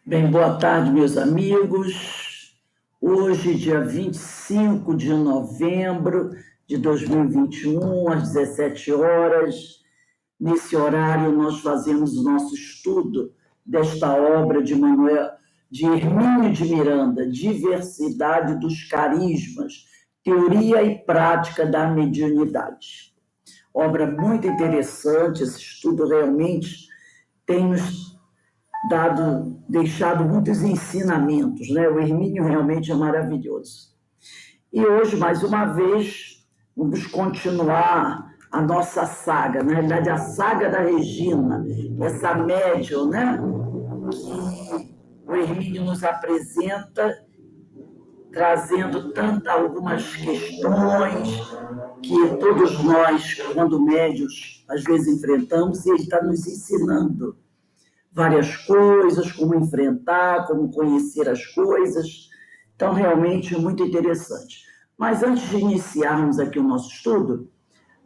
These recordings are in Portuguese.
Bem, boa tarde, meus amigos. Hoje, dia 25 de novembro de 2021, às 17 horas. Nesse horário, nós fazemos o nosso estudo desta obra de Hermínio de Miranda, Diversidade dos Carismas, Teoria e Prática da Mediunidade. Obra muito interessante, esse estudo realmente tem nos deixado muitos ensinamentos, né? O Hermínio realmente é maravilhoso. E hoje, mais uma vez, vamos continuar a nossa saga, na realidade, a saga da Regina, essa médium, né? Que o Hermínio nos apresenta, trazendo algumas questões que todos nós, quando médios, às vezes enfrentamos, e ele está nos ensinando várias coisas, como enfrentar, como conhecer as coisas. Então, realmente, muito interessante. Mas antes de iniciarmos aqui o nosso estudo,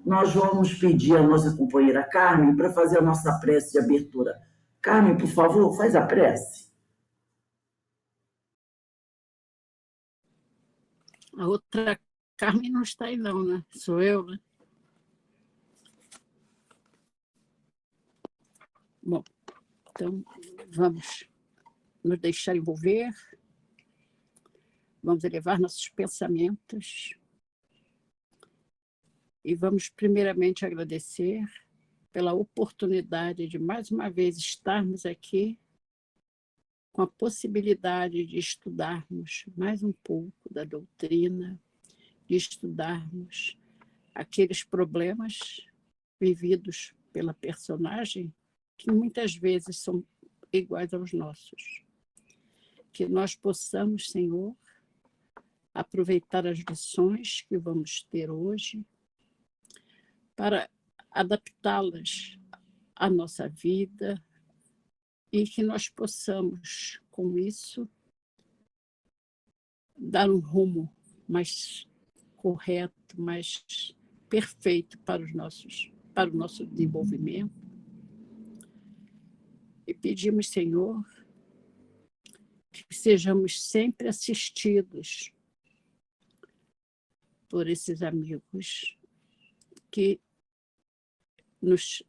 nós vamos pedir à nossa companheira Carmen para fazer a nossa prece de abertura. Carmen, por favor, faz a prece. A outra Carmen não está aí não, né? Sou eu, né? Bom, então vamos nos deixar envolver, vamos elevar nossos pensamentos e vamos primeiramente agradecer pela oportunidade de mais uma vez estarmos aqui com a possibilidade de estudarmos mais um pouco da doutrina, de estudarmos aqueles problemas vividos pela personagem que muitas vezes são iguais aos nossos. Que nós possamos, Senhor, aproveitar as lições que vamos ter hoje para adaptá-las à nossa vida e que nós possamos, com isso, dar um rumo mais correto, mais perfeito para o nosso desenvolvimento. E pedimos, Senhor, que sejamos sempre assistidos por esses amigos que nos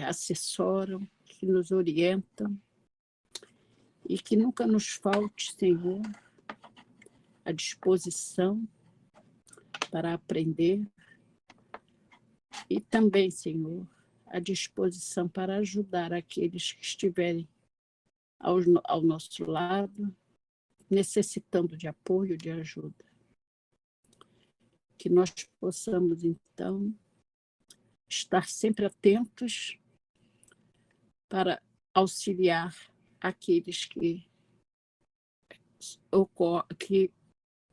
assessoram, que nos orientam e que nunca nos falte, Senhor, a disposição para aprender e também, Senhor, a disposição para ajudar aqueles que estiverem ao nosso lado, necessitando de apoio, de ajuda. Que nós possamos, então, estar sempre atentos para auxiliar aqueles que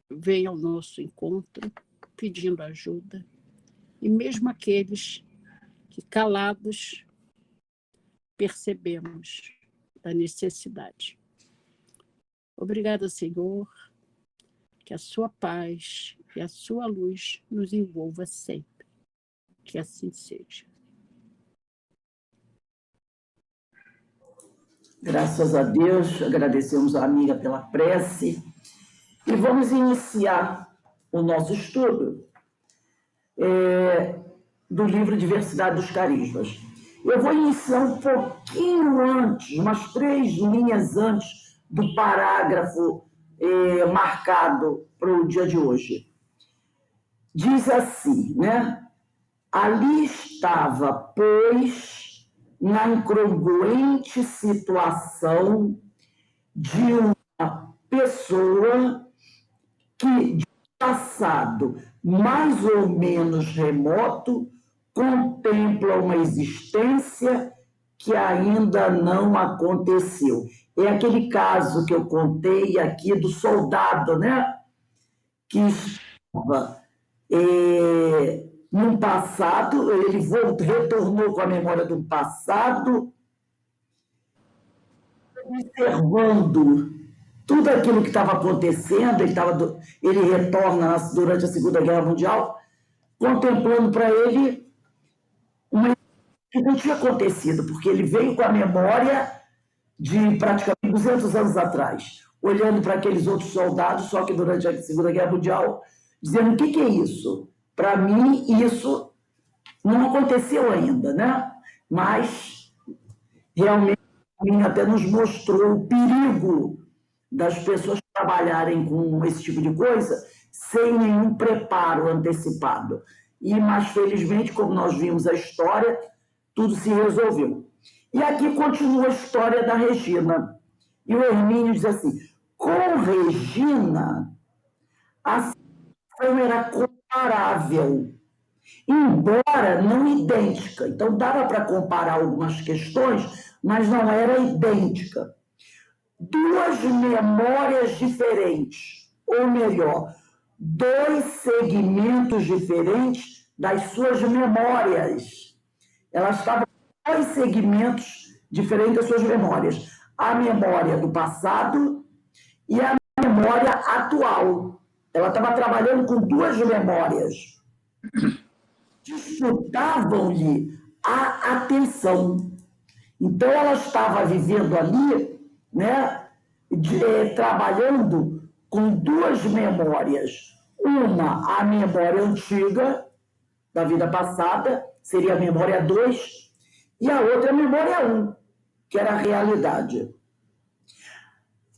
vêm ao nosso encontro pedindo ajuda, e mesmo aqueles que calados percebemos da necessidade. Obrigada, Senhor, que a sua paz e a sua luz nos envolva sempre. Que assim seja. Graças a Deus, agradecemos a amiga pela prece e vamos iniciar o nosso estudo do livro Diversidade dos Carismas. Eu vou iniciar um pouquinho antes, umas 3 linhas antes do parágrafo marcado para o dia de hoje. Diz assim, né? Ali estava, pois, na incongruente situação de uma pessoa que, de passado mais ou menos remoto, contempla uma existência que ainda não aconteceu. É aquele caso que eu contei aqui do soldado, né? Que estava num passado, ele retornou com a memória de um passado, observando tudo aquilo que estava acontecendo, ele retorna durante a Segunda Guerra Mundial, contemplando para ele uma que não tinha acontecido, porque ele veio com a memória de praticamente 200 anos atrás, olhando para aqueles outros soldados, só que durante a Segunda Guerra Mundial, dizendo: o que é isso? Para mim, isso não aconteceu ainda, né? Mas realmente até nos mostrou o perigo das pessoas trabalharem com esse tipo de coisa sem nenhum preparo antecipado. Mas, felizmente, como nós vimos a história, tudo se resolveu. E aqui continua a história da Regina. E o Hermínio diz assim: com Regina, a situação era comparável, embora não idêntica. Então, dava para comparar algumas questões, mas não era idêntica. Duas memórias diferentes, ou melhor, dois segmentos diferentes das suas memórias. Elas estavam em dois segmentos diferentes das suas memórias. A memória do passado e a memória atual. Ela estava trabalhando com duas memórias. Disputavam-lhe a atenção. Então, ela estava vivendo ali, né, trabalhando com duas memórias. Uma, a memória antiga, da vida passada, seria a memória 2, e a outra, a memória 1, que era a realidade.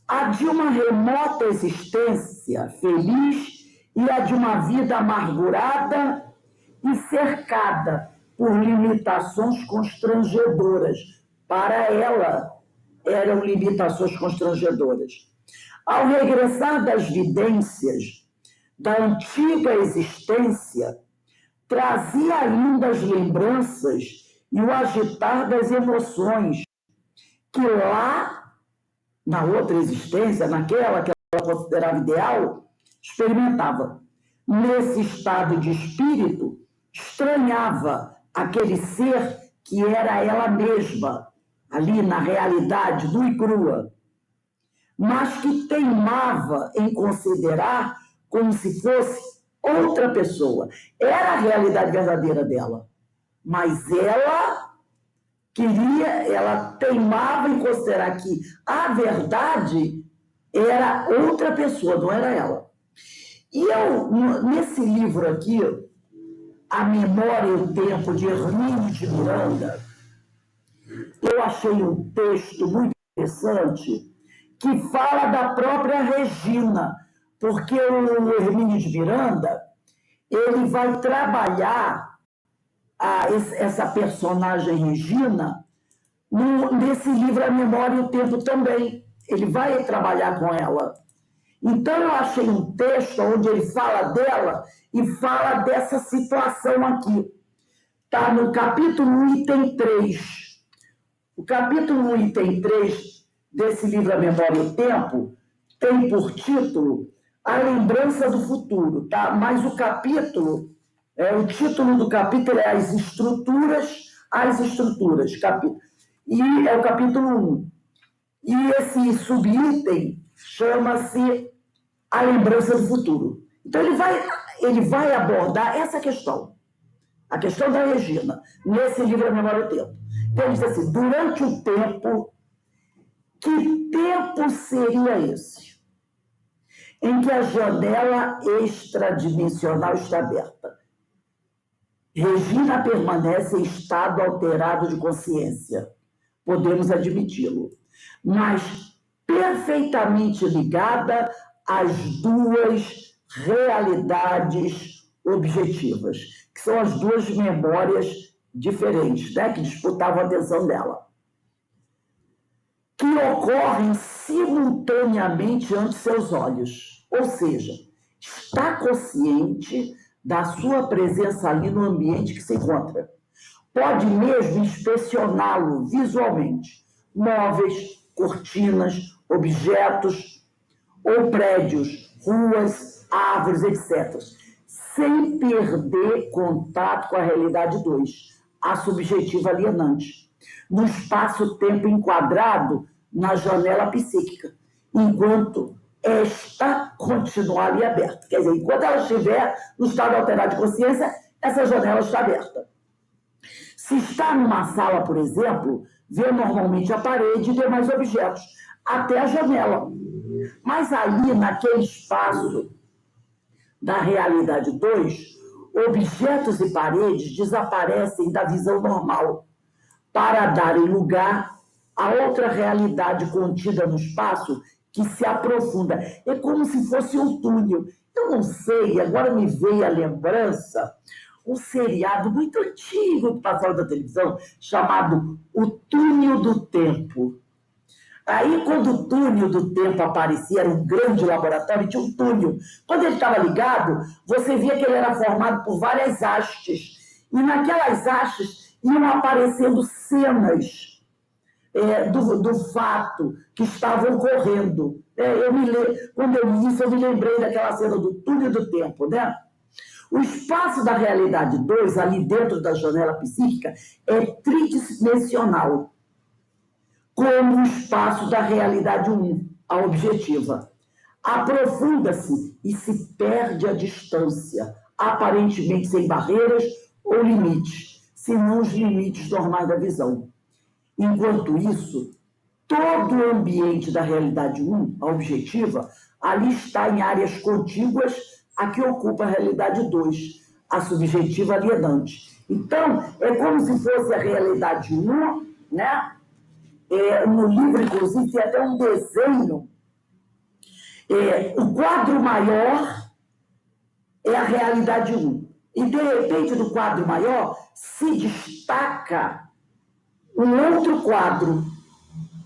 A de uma remota existência feliz e a de uma vida amargurada e cercada por limitações constrangedoras. Para ela, eram limitações constrangedoras. Ao regressar das vidências da antiga existência, trazia ainda as lembranças e o agitar das emoções que lá, na outra existência, naquela que ela considerava ideal, experimentava. Nesse estado de espírito, estranhava aquele ser que era ela mesma, ali na realidade, nua e crua, mas que teimava em considerar como se fosse outra pessoa. Era a realidade verdadeira dela, mas ela teimava em considerar que a verdade era outra pessoa, não era ela. E eu, nesse livro aqui, A Memória e o Tempo, de Hermínio de Miranda, eu achei um texto muito interessante que fala da própria Regina, porque o Hermínio de Miranda, ele vai trabalhar essa personagem Regina nesse livro A Memória e o Tempo também. Ele vai trabalhar com ela. Então, eu achei um texto onde ele fala dela e fala dessa situação aqui. Está no capítulo 1, item 3. O capítulo 1, item 3 desse livro A Memória e o Tempo tem por título A Lembrança do Futuro, tá? Mas o título do capítulo é As Estruturas, e é o capítulo 1. E esse subitem chama-se A Lembrança do Futuro. Então, ele vai abordar essa questão, a questão da Regina, nesse livro A Memória e o Tempo. Então, ele diz assim: durante o tempo, que tempo seria esse em que a janela extradimensional está aberta? Regina permanece em estado alterado de consciência, podemos admiti-lo, mas perfeitamente ligada às duas realidades objetivas, que são as duas memórias diferentes, né, que disputavam a atenção dela, que ocorrem simultaneamente ante seus olhos. Ou seja, está consciente da sua presença ali no ambiente que se encontra. Pode mesmo inspecioná-lo visualmente. Móveis, cortinas, objetos ou prédios, ruas, árvores, etc. Sem perder contato com a realidade 2, a subjetiva alienante, no espaço-tempo enquadrado na janela psíquica, enquanto esta continuar ali aberta. Quer dizer, enquanto ela estiver no estado alterado de consciência, essa janela está aberta. Se está numa sala, por exemplo, vê normalmente a parede e demais objetos, até a janela. Mas ali, naquele espaço da realidade 2, objetos e paredes desaparecem da visão normal para darem lugar a outra realidade contida no espaço que se aprofunda. É como se fosse um túnel. Eu não sei, agora me veio a lembrança, um seriado muito antigo que passava da televisão, chamado O Túnel do Tempo. Aí, quando o túnel do tempo aparecia, era um grande laboratório, tinha um túnel. Quando ele estava ligado, você via que ele era formado por várias hastes. E naquelas hastes iam aparecendo cenas do fato que estavam ocorrendo. Quando eu li isso, eu me lembrei daquela cena do túnel do tempo, né? O espaço da realidade 2, ali dentro da janela psíquica, é tridimensional, como o espaço da realidade 1, a objetiva. Aprofunda-se e se perde a distância, aparentemente sem barreiras ou limites, senão os limites normais da visão. Enquanto isso, todo o ambiente da realidade 1, a objetiva, ali está em áreas contíguas a que ocupa a realidade 2, a subjetiva alienante. Então, é como se fosse a realidade 1, né? No livro, inclusive, tem até um desenho. O quadro maior é a realidade 1. E, de repente, do quadro maior se destaca um outro quadro.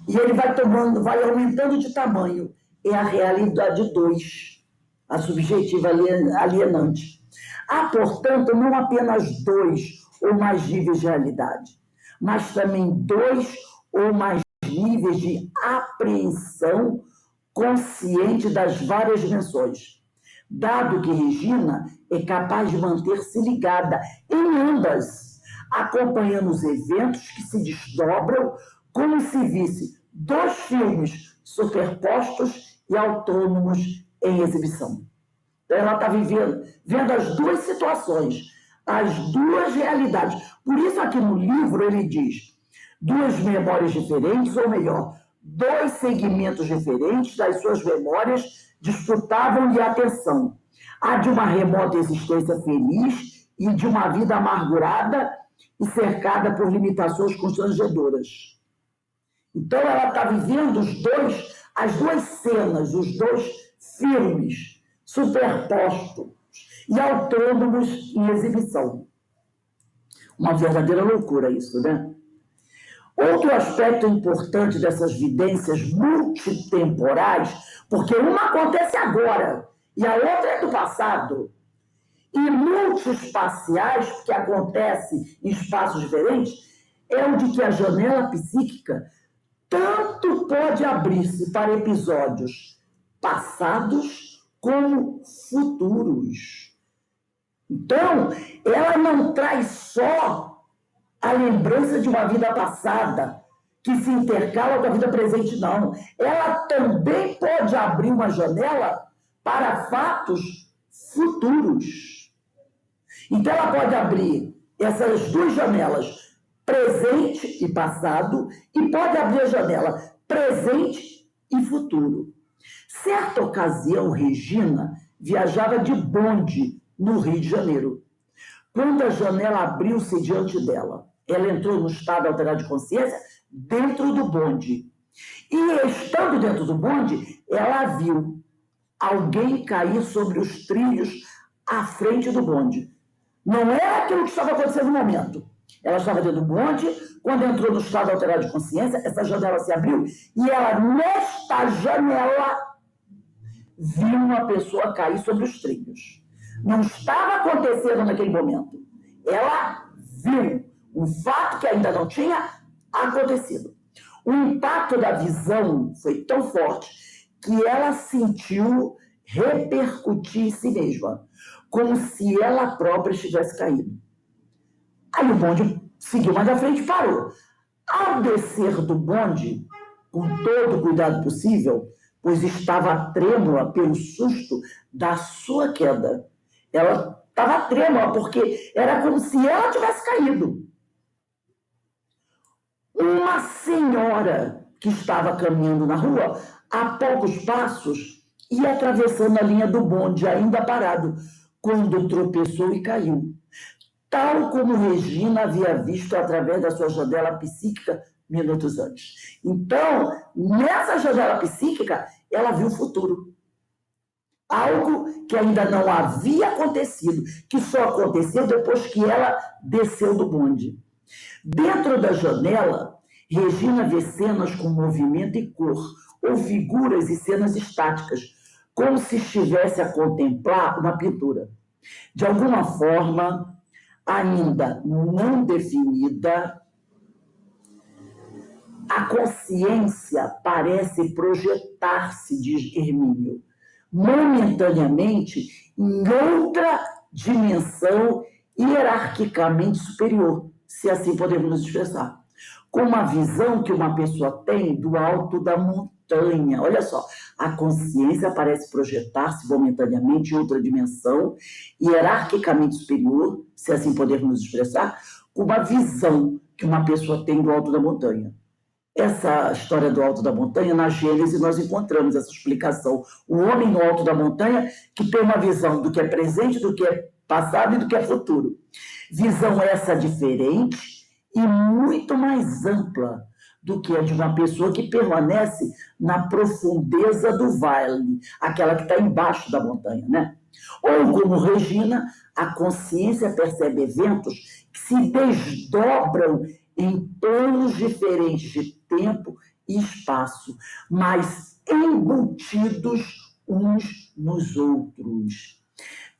E ele vai aumentando de tamanho. É a realidade 2, a subjetiva alienante. Há, portanto, não apenas 2 ou mais níveis de realidade, mas também 2 ou mais níveis de apreensão consciente das várias dimensões, dado que Regina é capaz de manter-se ligada em ambas, acompanhando os eventos que se desdobram como se visse 2 filmes superpostos e autônomos em exibição. Então, ela está vendo as 2 situações, as 2 realidades. Por isso, aqui no livro, ele diz 2 memórias diferentes, ou melhor, 2 segmentos diferentes das suas memórias disputavam-lhe a atenção. A de uma remota existência feliz e de uma vida amargurada e cercada por limitações constrangedoras. Então, ela está vivendo as 2 cenas, os 2 filmes superpostos e autônomos em exibição. Uma verdadeira loucura isso, né? Outro aspecto importante dessas vidências multitemporais, porque uma acontece agora e a outra é do passado, e multiespaciais, porque acontece em espaços diferentes, é o de que a janela psíquica tanto pode abrir-se para episódios passados como futuros. Então, ela não traz só a lembrança de uma vida passada que se intercala com a vida presente, não. Ela também pode abrir uma janela para fatos futuros. Então, ela pode abrir essas 2 janelas, presente e passado, e pode abrir a janela presente e futuro. Certa ocasião, Regina viajava de bonde no Rio de Janeiro. Quando a janela abriu-se diante dela, ela entrou no estado alterado de consciência dentro do bonde. E, estando dentro do bonde, ela viu alguém cair sobre os trilhos à frente do bonde. Não era aquilo que estava acontecendo no momento. Ela estava dentro do bonde, quando entrou no estado alterado de consciência, essa janela se abriu e ela, nesta janela, viu uma pessoa cair sobre os trilhos. Não estava acontecendo naquele momento. Ela viu um fato que ainda não tinha acontecido. O impacto da visão foi tão forte que ela sentiu repercutir em si mesma, como se ela própria tivesse caído. Aí o bonde seguiu mais à frente e parou. Ao descer do bonde, com todo o cuidado possível, pois estava trêmula pelo susto da sua queda. Ela estava trêmula porque era como se ela tivesse caído. uma senhora que estava caminhando na rua, a poucos passos, ia atravessando a linha do bonde, ainda parado, quando tropeçou e caiu. Tal como Regina havia visto através da sua janela psíquica minutos antes. Então, nessa janela psíquica, ela viu o futuro. Algo que ainda não havia acontecido, que só aconteceu depois que ela desceu do bonde. Dentro da janela, Regina vê cenas com movimento e cor, ou figuras e cenas estáticas, como se estivesse a contemplar uma pintura. De alguma forma, ainda não definida, a consciência parece projetar-se, diz Hermínio, momentaneamente em outra dimensão hierarquicamente superior, se assim podemos nos expressar, com uma visão que uma pessoa tem do alto da montanha. Olha só, a consciência parece projetar-se momentaneamente em outra dimensão hierarquicamente superior, se assim podemos nos expressar, com uma visão que uma pessoa tem do alto da montanha. Essa história do alto da montanha, na Gênesis, nós encontramos essa explicação. O homem no alto da montanha que tem uma visão do que é presente, do que é passado e do que é futuro. Visão essa diferente e muito mais ampla do que a de uma pessoa que permanece na profundeza do vale, aquela que está embaixo da montanha, né? Ou, como Regina, a consciência percebe eventos que se desdobram em planos diferentes de tempo e espaço, mas embutidos uns nos outros.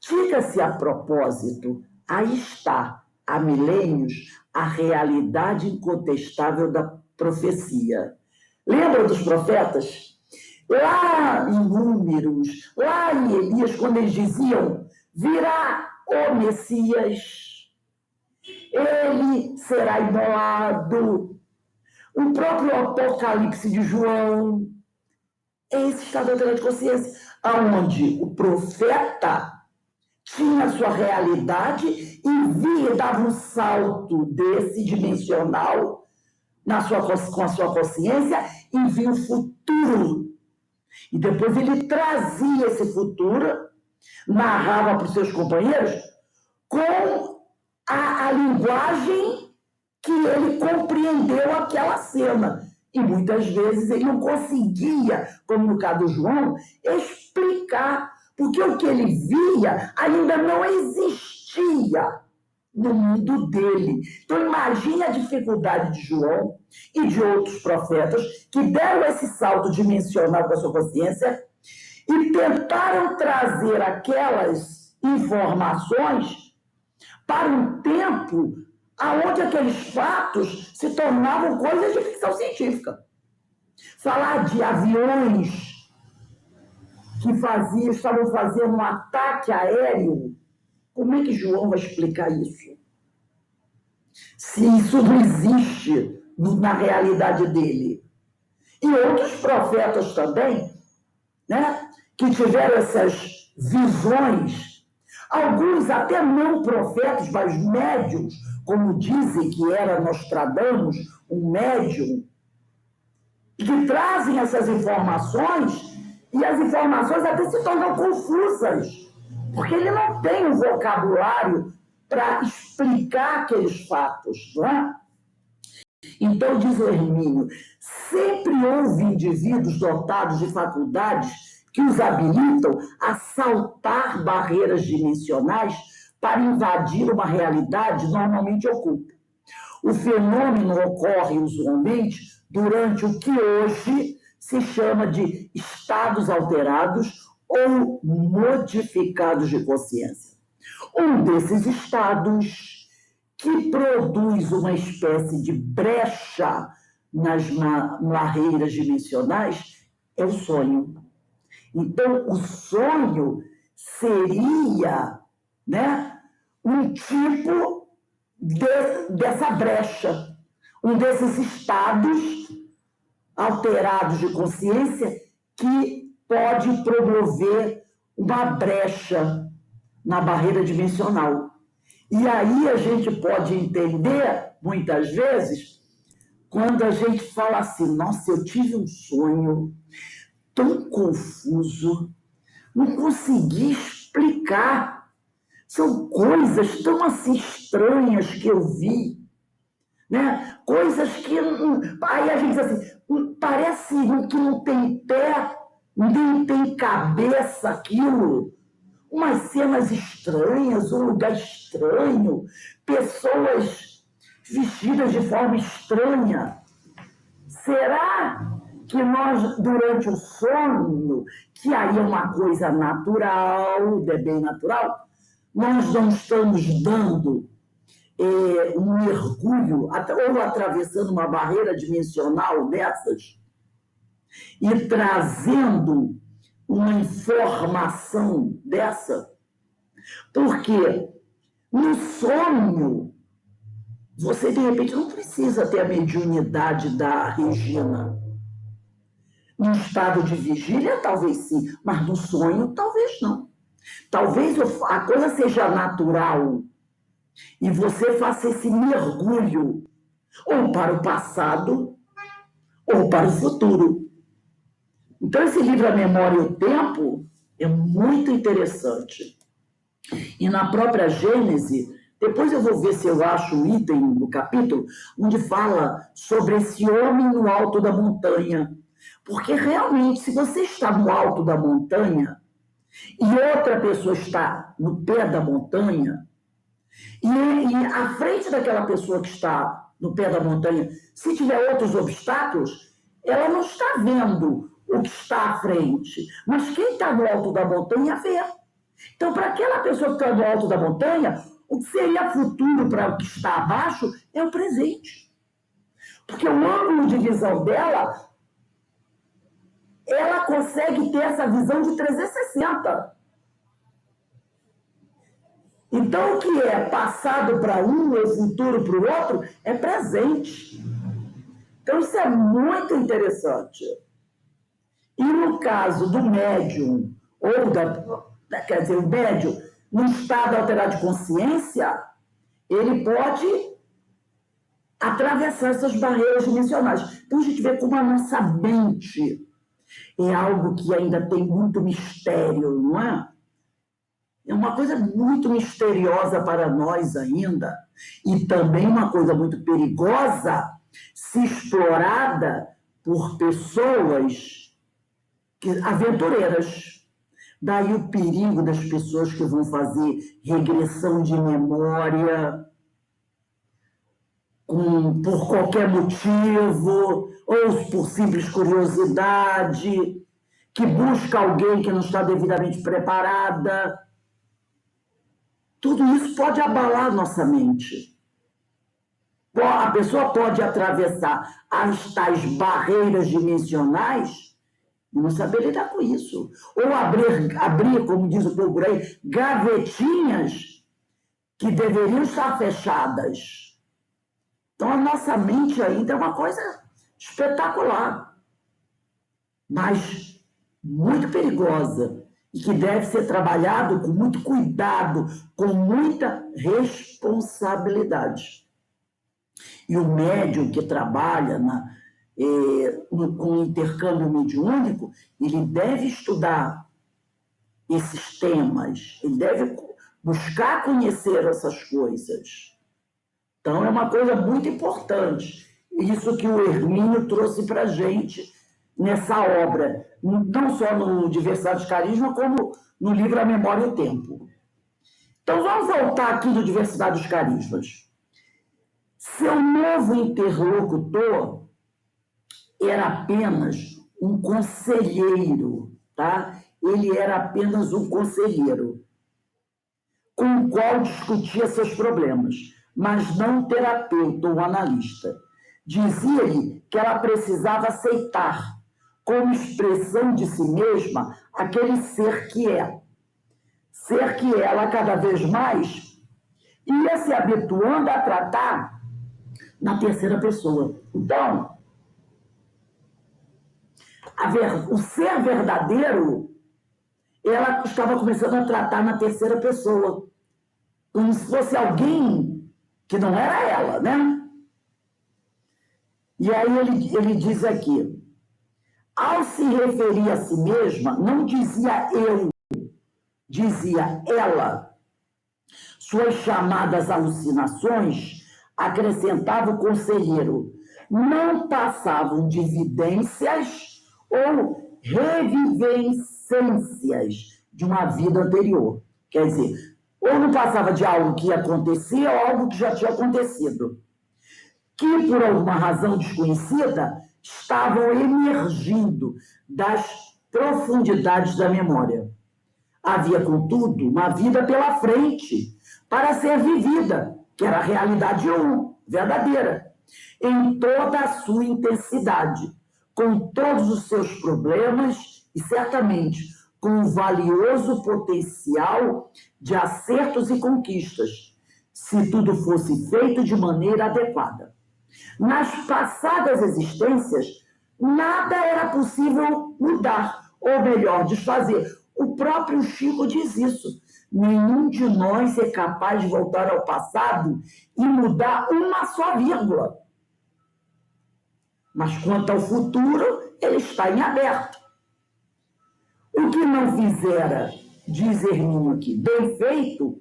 Diga-se a propósito, aí está, há milênios, a realidade incontestável da profecia. Lembra dos profetas? Lá em Números, lá em Elias, quando eles diziam, virá o Messias, ele será imolado. O próprio Apocalipse de João, esse estado alterado de consciência, onde o profeta tinha a sua realidade e via, dava um salto desse dimensional com a sua consciência e via o futuro. E depois ele trazia esse futuro, narrava para os seus companheiros com a linguagem que ele compreendeu aquela cena. E muitas vezes ele não conseguia, como no caso do João, explicar, porque o que ele via ainda não existia no mundo dele. Então imagine a dificuldade de João e de outros profetas que deram esse salto dimensional com a sua consciência e tentaram trazer aquelas informações para um tempo onde aqueles fatos se tornavam coisas de ficção científica. Falar de aviões que estavam fazendo um ataque aéreo, como é que João vai explicar isso? Se isso não existe na realidade dele. E outros profetas também, né, que tiveram essas visões, alguns até não profetas, mas médiuns, como dizem que era Nostradamus, um médium, que trazem essas informações, e as informações até se tornam confusas, porque ele não tem um vocabulário para explicar aqueles fatos, não é? Então, diz o Hermínio, sempre houve indivíduos dotados de faculdades que os habilitam a saltar barreiras dimensionais para invadir uma realidade normalmente oculta. O fenômeno ocorre usualmente durante o que hoje se chama de estados alterados ou modificados de consciência. Um desses estados que produz uma espécie de brecha nas barreiras dimensionais é o sonho. Então, o sonho seria, né, um tipo dessa brecha, um desses estados alterados de consciência que pode promover uma brecha na barreira dimensional. E aí a gente pode entender, muitas vezes, quando a gente fala assim, nossa, eu tive um sonho tão confuso, não consegui explicar. São coisas tão assim estranhas que eu vi, né? Coisas que... Aí a gente diz assim, parece que não tem pé, nem tem cabeça aquilo. Umas cenas estranhas, um lugar estranho, pessoas vestidas de forma estranha. Será que nós, durante o sono, que aí é uma coisa natural, é bem natural, nós não estamos dando um mergulho, ou atravessando uma barreira dimensional dessas, e trazendo uma informação dessa? Porque no sonho, você de repente não precisa ter a mediunidade da Regina. Num estado de vigília, talvez sim, mas no sonho, talvez não. Talvez a coisa seja natural e você faça esse mergulho ou para o passado ou para o futuro. Então, esse livro A Memória e o Tempo é muito interessante. E na própria Gênese, depois eu vou ver se eu acho o item do capítulo, onde fala sobre esse homem no alto da montanha. Porque realmente, se você está no alto da montanha e outra pessoa está no pé da montanha, e à frente daquela pessoa que está no pé da montanha, se tiver outros obstáculos, ela não está vendo o que está à frente, mas quem está no alto da montanha vê. Então, para aquela pessoa que está no alto da montanha, o que seria futuro para o que está abaixo é o presente. Porque o ângulo de visão dela, ela consegue ter essa visão de 360. Então, o que é passado para um ou futuro para o outro é presente. Então, isso é muito interessante. E no caso do médium, quer dizer, o médium, num estado alterado de consciência, ele pode atravessar essas barreiras dimensionais. Então, a gente vê como a nossa mente é algo que ainda tem muito mistério, não é? É uma coisa muito misteriosa para nós ainda, e também uma coisa muito perigosa, se explorada por pessoas aventureiras. Daí o perigo das pessoas que vão fazer regressão de memória por qualquer motivo, ou por simples curiosidade, que busca alguém que não está devidamente preparada. Tudo isso pode abalar nossa mente. A pessoa pode atravessar as tais barreiras dimensionais e não saber lidar com isso. Ou abrir, como diz o povo por aí, gavetinhas que deveriam estar fechadas. Então, a nossa mente ainda é uma coisa espetacular, mas muito perigosa, e que deve ser trabalhado com muito cuidado, com muita responsabilidade. E o médium que trabalha com intercâmbio mediúnico, ele deve estudar esses temas, ele deve buscar conhecer essas coisas. Então, é uma coisa muito importante. Isso que o Hermínio trouxe para a gente nessa obra, não só no Diversidade de Carisma, como no livro A Memória e o Tempo. Então, vamos voltar aqui no Diversidade dos Carismas. Seu novo interlocutor era apenas um conselheiro, tá? Ele era apenas um conselheiro, com o qual discutia seus problemas, mas não um terapeuta ou analista. Dizia-lhe que ela precisava aceitar, como expressão de si mesma, aquele ser que é. Ser que ela, cada vez mais, ia se habituando a tratar na terceira pessoa. Então, o ser verdadeiro, ela estava começando a tratar na terceira pessoa, como se fosse alguém que não era ela, né? E aí ele diz aqui, ao se referir a si mesma, não dizia eu, dizia ela. Suas chamadas alucinações, acrescentava o conselheiro, não passavam de evidências ou revivescências de uma vida anterior. Quer dizer, ou não passava de algo que ia acontecer ou algo que já tinha acontecido, que por alguma razão desconhecida estavam emergindo das profundidades da memória. Havia, contudo, uma vida pela frente para ser vivida, que era a realidade verdadeira, em toda a sua intensidade, com todos os seus problemas e, certamente, com um valioso potencial de acertos e conquistas, se tudo fosse feito de maneira adequada. Nas passadas existências, nada era possível mudar, ou melhor, desfazer. O próprio Chico diz isso. Nenhum de nós é capaz de voltar ao passado e mudar uma só vírgula. Mas quanto ao futuro, ele está em aberto. O que não fizera, diz Hermínio aqui, bem feito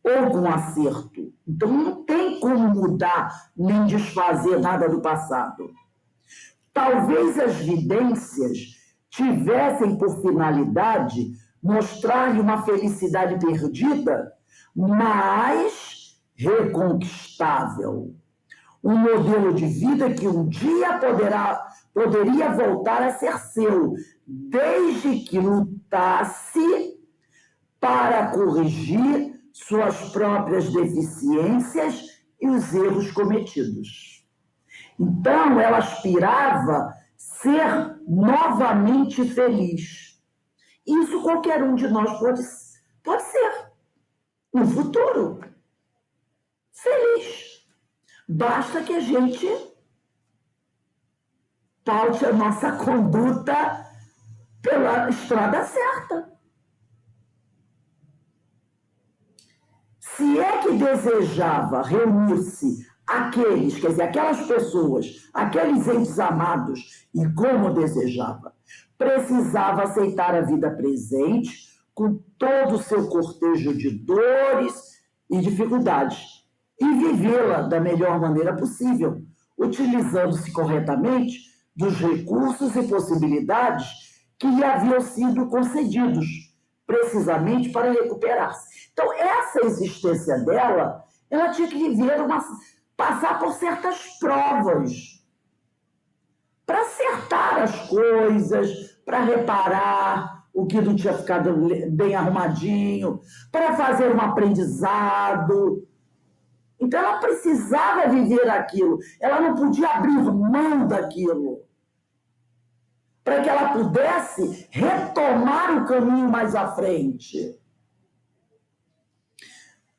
ou com acerto. Então não tem como mudar nem desfazer nada do passado. Talvez as vidências tivessem por finalidade mostrar-lhe uma felicidade perdida, mas reconquistável. Um modelo de vida que um dia poderia voltar a ser seu, desde que lutasse para corrigir suas próprias deficiências e os erros cometidos. Então, ela aspirava ser novamente feliz. Isso qualquer um de nós pode ser, no futuro. Feliz. Basta que a gente paute a nossa conduta pela estrada certa. Se é que desejava reunir-se aqueles, quer dizer, aquelas pessoas, aqueles entes amados, e como desejava, precisava aceitar a vida presente com todo o seu cortejo de dores e dificuldades e vivê-la da melhor maneira possível, utilizando-se corretamente dos recursos e possibilidades que lhe haviam sido concedidos, precisamente para recuperar-se. Então, essa existência dela, ela tinha que viver passar por certas provas para acertar as coisas, para reparar o que não tinha ficado bem arrumadinho, para fazer um aprendizado. Então, ela precisava viver aquilo, ela não podia abrir mão daquilo, para que ela pudesse retomar o caminho mais à frente.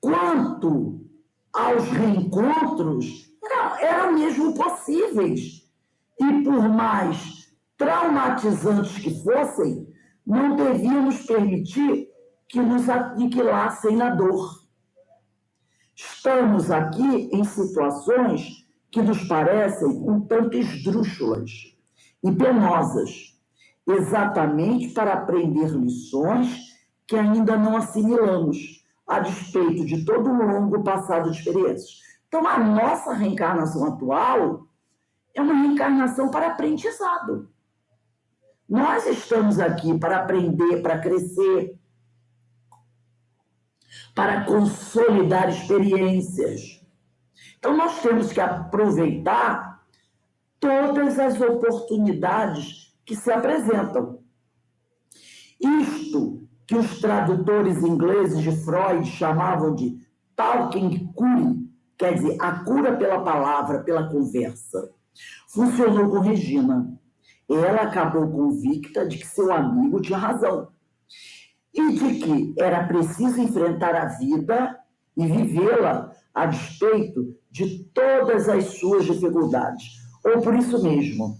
Quanto aos reencontros, eram mesmo possíveis. E por mais traumatizantes que fossem, não devíamos permitir que nos aniquilassem na dor. Estamos aqui em situações que nos parecem um tanto esdrúxulas e penosas, exatamente para aprender lições que ainda não assimilamos, a despeito de todo um longo passado de experiências. Então, a nossa reencarnação atual é uma reencarnação para aprendizado. Nós estamos aqui para aprender, para crescer, para consolidar experiências. Então, nós temos que aproveitar todas as oportunidades que se apresentam. Isto que os tradutores ingleses de Freud chamavam de talking cure, quer dizer, a cura pela palavra, pela conversa, funcionou com Regina. Ela acabou convicta de que seu amigo tinha razão e de que era preciso enfrentar a vida e vivê-la a despeito de todas as suas dificuldades. Ou por isso mesmo,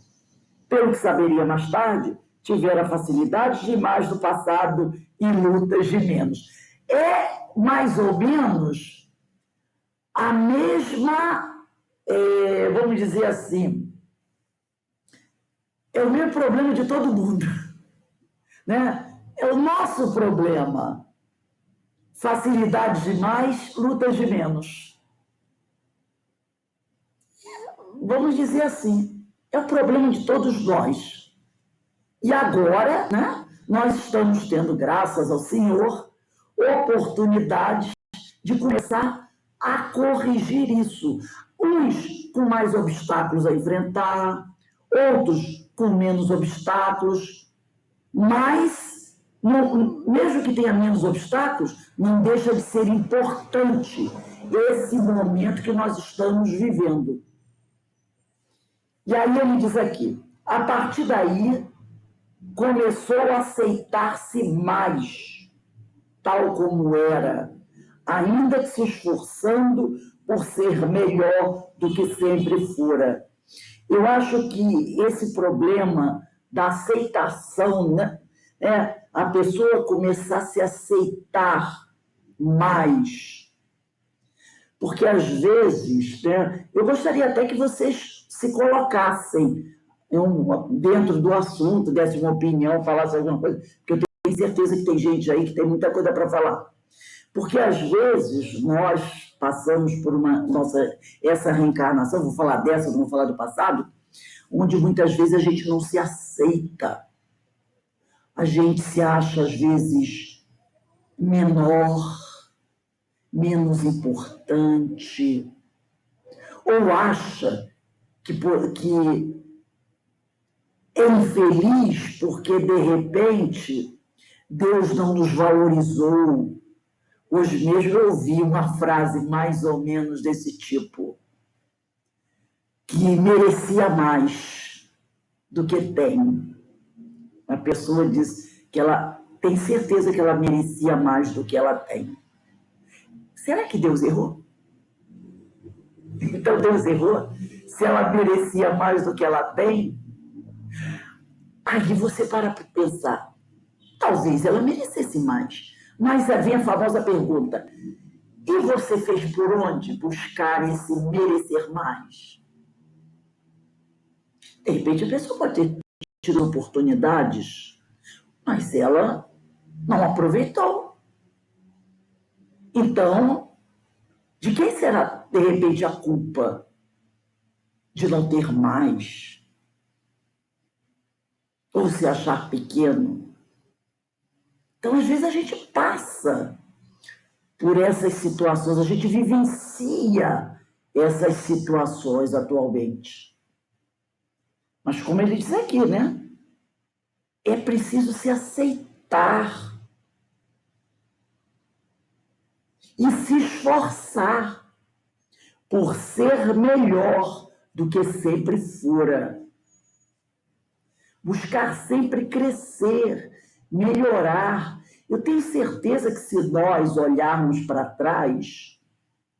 pelo que saberia mais tarde, tivera facilidades demais do passado e lutas de menos. É mais ou menos a mesma, vamos dizer assim, é o mesmo problema de todo mundo, né? É o nosso problema. Facilidade de mais, lutas de menos. Vamos dizer assim, é o problema de todos nós. E agora, né, nós estamos tendo, graças ao Senhor, oportunidades de começar a corrigir isso. Uns com mais obstáculos a enfrentar, outros com menos obstáculos, mas, mesmo que tenha menos obstáculos, não deixa de ser importante esse momento que nós estamos vivendo. E aí ele diz aqui, a partir daí, começou a aceitar-se mais, tal como era, ainda que se esforçando por ser melhor do que sempre fora. Eu acho que esse problema da aceitação, né, é a pessoa começar a se aceitar mais. Porque, às vezes, né, eu gostaria até que vocês se colocassem dentro do assunto, dessem uma opinião, falassem alguma coisa, porque eu tenho certeza que tem gente aí que tem muita coisa para falar. Porque, às vezes, nós passamos por essa reencarnação, vou falar dessa, não vou falar do passado, onde muitas vezes a gente não se aceita. A gente se acha, às vezes, menor, menos importante, ou acha que é infeliz porque, de repente, Deus não nos valorizou. Hoje mesmo eu ouvi uma frase mais ou menos desse tipo, que merecia mais do que tem. A pessoa diz que ela tem certeza que ela merecia mais do que ela tem. Será que Deus errou? Então Deus errou? Se ela merecia mais do que ela tem, aí você para pensar, talvez ela merecesse mais. Mas vem a famosa pergunta, e você fez por onde buscar esse merecer mais? De repente a pessoa pode ter tido oportunidades, mas ela não aproveitou. Então, de quem será, de repente, a culpa de não ter mais? Ou se achar pequeno? Então, às vezes, a gente passa por essas situações, a gente vivencia essas situações atualmente. Mas, como ele diz aqui, né? É preciso se aceitar e se esforçar por ser melhor do que sempre fora. Buscar sempre crescer, melhorar. Eu tenho certeza que se nós olharmos para trás,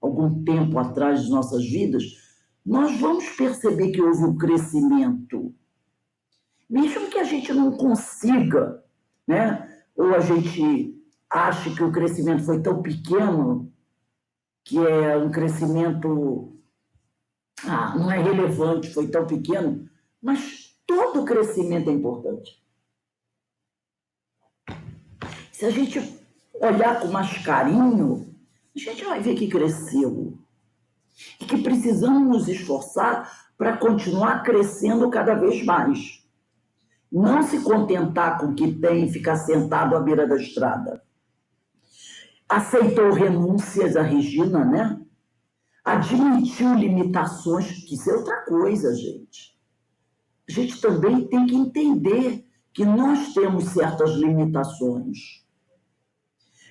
algum tempo atrás de nossas vidas, nós vamos perceber que houve um crescimento. Mesmo que a gente não consiga, né? Ou a gente ache que o crescimento foi tão pequeno, que é um crescimento, não é relevante, foi tão pequeno, mas todo crescimento é importante. Se a gente olhar com mais carinho, a gente vai ver que cresceu. E que precisamos nos esforçar para continuar crescendo cada vez mais. Não se contentar com o que tem e ficar sentado à beira da estrada. Aceitou renúncias a Regina, né? Admitiu limitações, que isso é outra coisa, gente. A gente também tem que entender que nós temos certas limitações.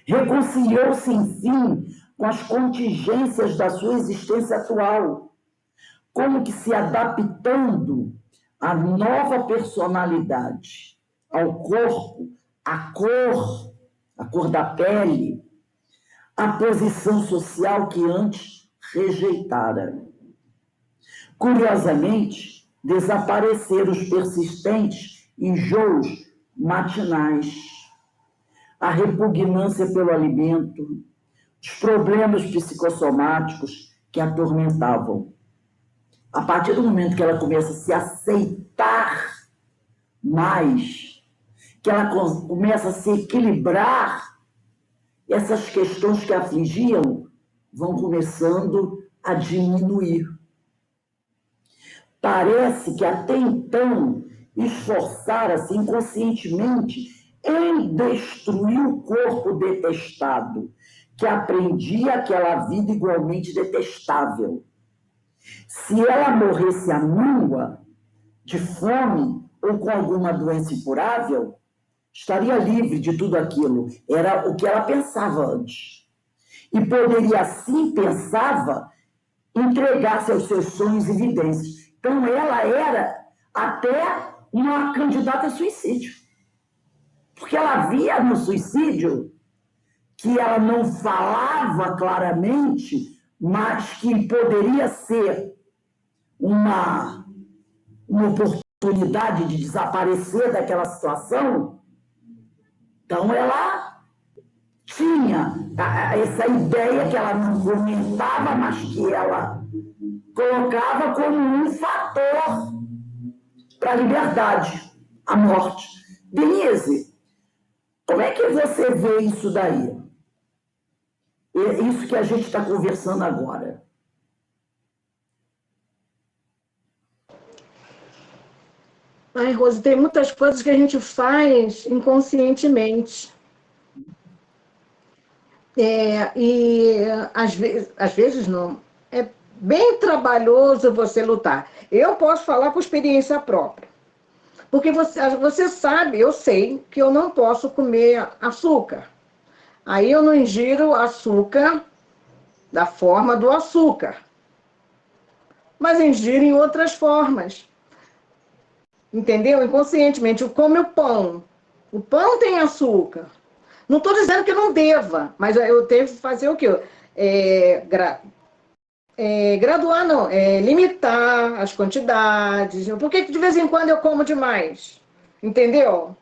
Reconciliou-se, enfim, com as contingências da sua existência atual, como que se adaptando à nova personalidade, ao corpo, à cor da pele, à posição social que antes rejeitara. Curiosamente, desapareceram os persistentes enjoos matinais, a repugnância pelo alimento, os problemas psicossomáticos que a atormentavam. A partir do momento que ela começa a se aceitar mais, que ela começa a se equilibrar, essas questões que afligiam vão começando a diminuir. Parece que até então esforçara-se inconscientemente em destruir o corpo detestado, que aprendia aquela vida igualmente detestável. Se ela morresse à nua, de fome ou com alguma doença incurável, estaria livre de tudo aquilo. Era o que ela pensava antes. E poderia, assim pensava, entregar-se aos seus sonhos e vidências. Então, ela era até uma candidata a suicídio. Porque ela via no suicídio que ela não falava claramente, mas que poderia ser uma oportunidade de desaparecer daquela situação. Então, ela tinha essa ideia que ela não comentava, mas que ela colocava como um fator para a liberdade, a morte. Denise, como é que você vê isso daí? Isso que a gente está conversando agora. Ai, Rose, tem muitas coisas que a gente faz inconscientemente. E às vezes não. É bem trabalhoso você lutar. Eu posso falar com experiência própria. Porque você sabe, eu sei, que eu não posso comer açúcar. Aí eu não ingiro açúcar da forma do açúcar, mas ingiro em outras formas. Entendeu? Inconscientemente, eu como o pão. O pão tem açúcar. Não estou dizendo que eu não deva, mas eu tenho que fazer o quê? Graduar, não. Limitar as quantidades. Por que de vez em quando eu como demais? Entendeu?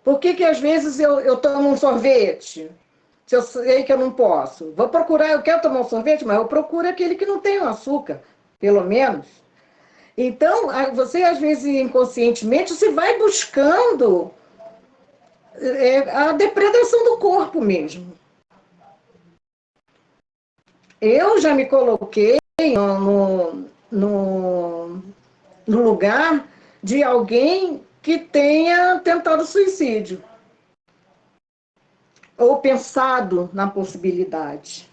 Por que às vezes eu tomo um sorvete? Se eu sei que eu não posso. Vou procurar, eu quero tomar um sorvete, mas eu procuro aquele que não tem o açúcar, pelo menos. Então, você, às vezes, inconscientemente, você vai buscando a depredação do corpo mesmo. Eu já me coloquei no lugar de alguém que tenha tentado suicídio. Ou pensado na possibilidade.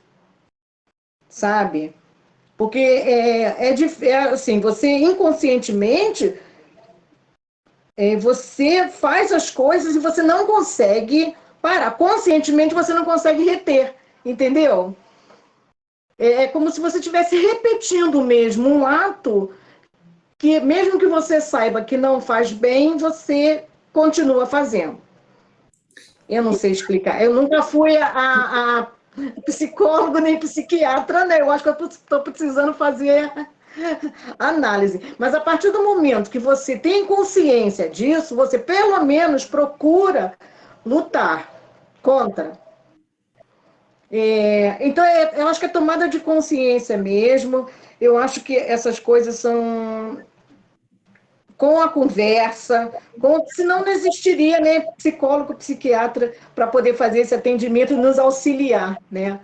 Sabe? Porque assim, você inconscientemente você faz as coisas e você não consegue parar. Conscientemente você não consegue reter, entendeu? É como se você estivesse repetindo mesmo um ato que, mesmo que você saiba que não faz bem, você continua fazendo. Eu não sei explicar. Eu nunca fui a psicólogo nem psiquiatra, né? Eu acho que eu estou precisando fazer análise. Mas a partir do momento que você tem consciência disso, você pelo menos procura lutar contra. Então, eu acho que é tomada de consciência mesmo. Eu acho que essas coisas são com a conversa, senão não existiria, né, psicólogo, psiquiatra para poder fazer esse atendimento e nos auxiliar, né,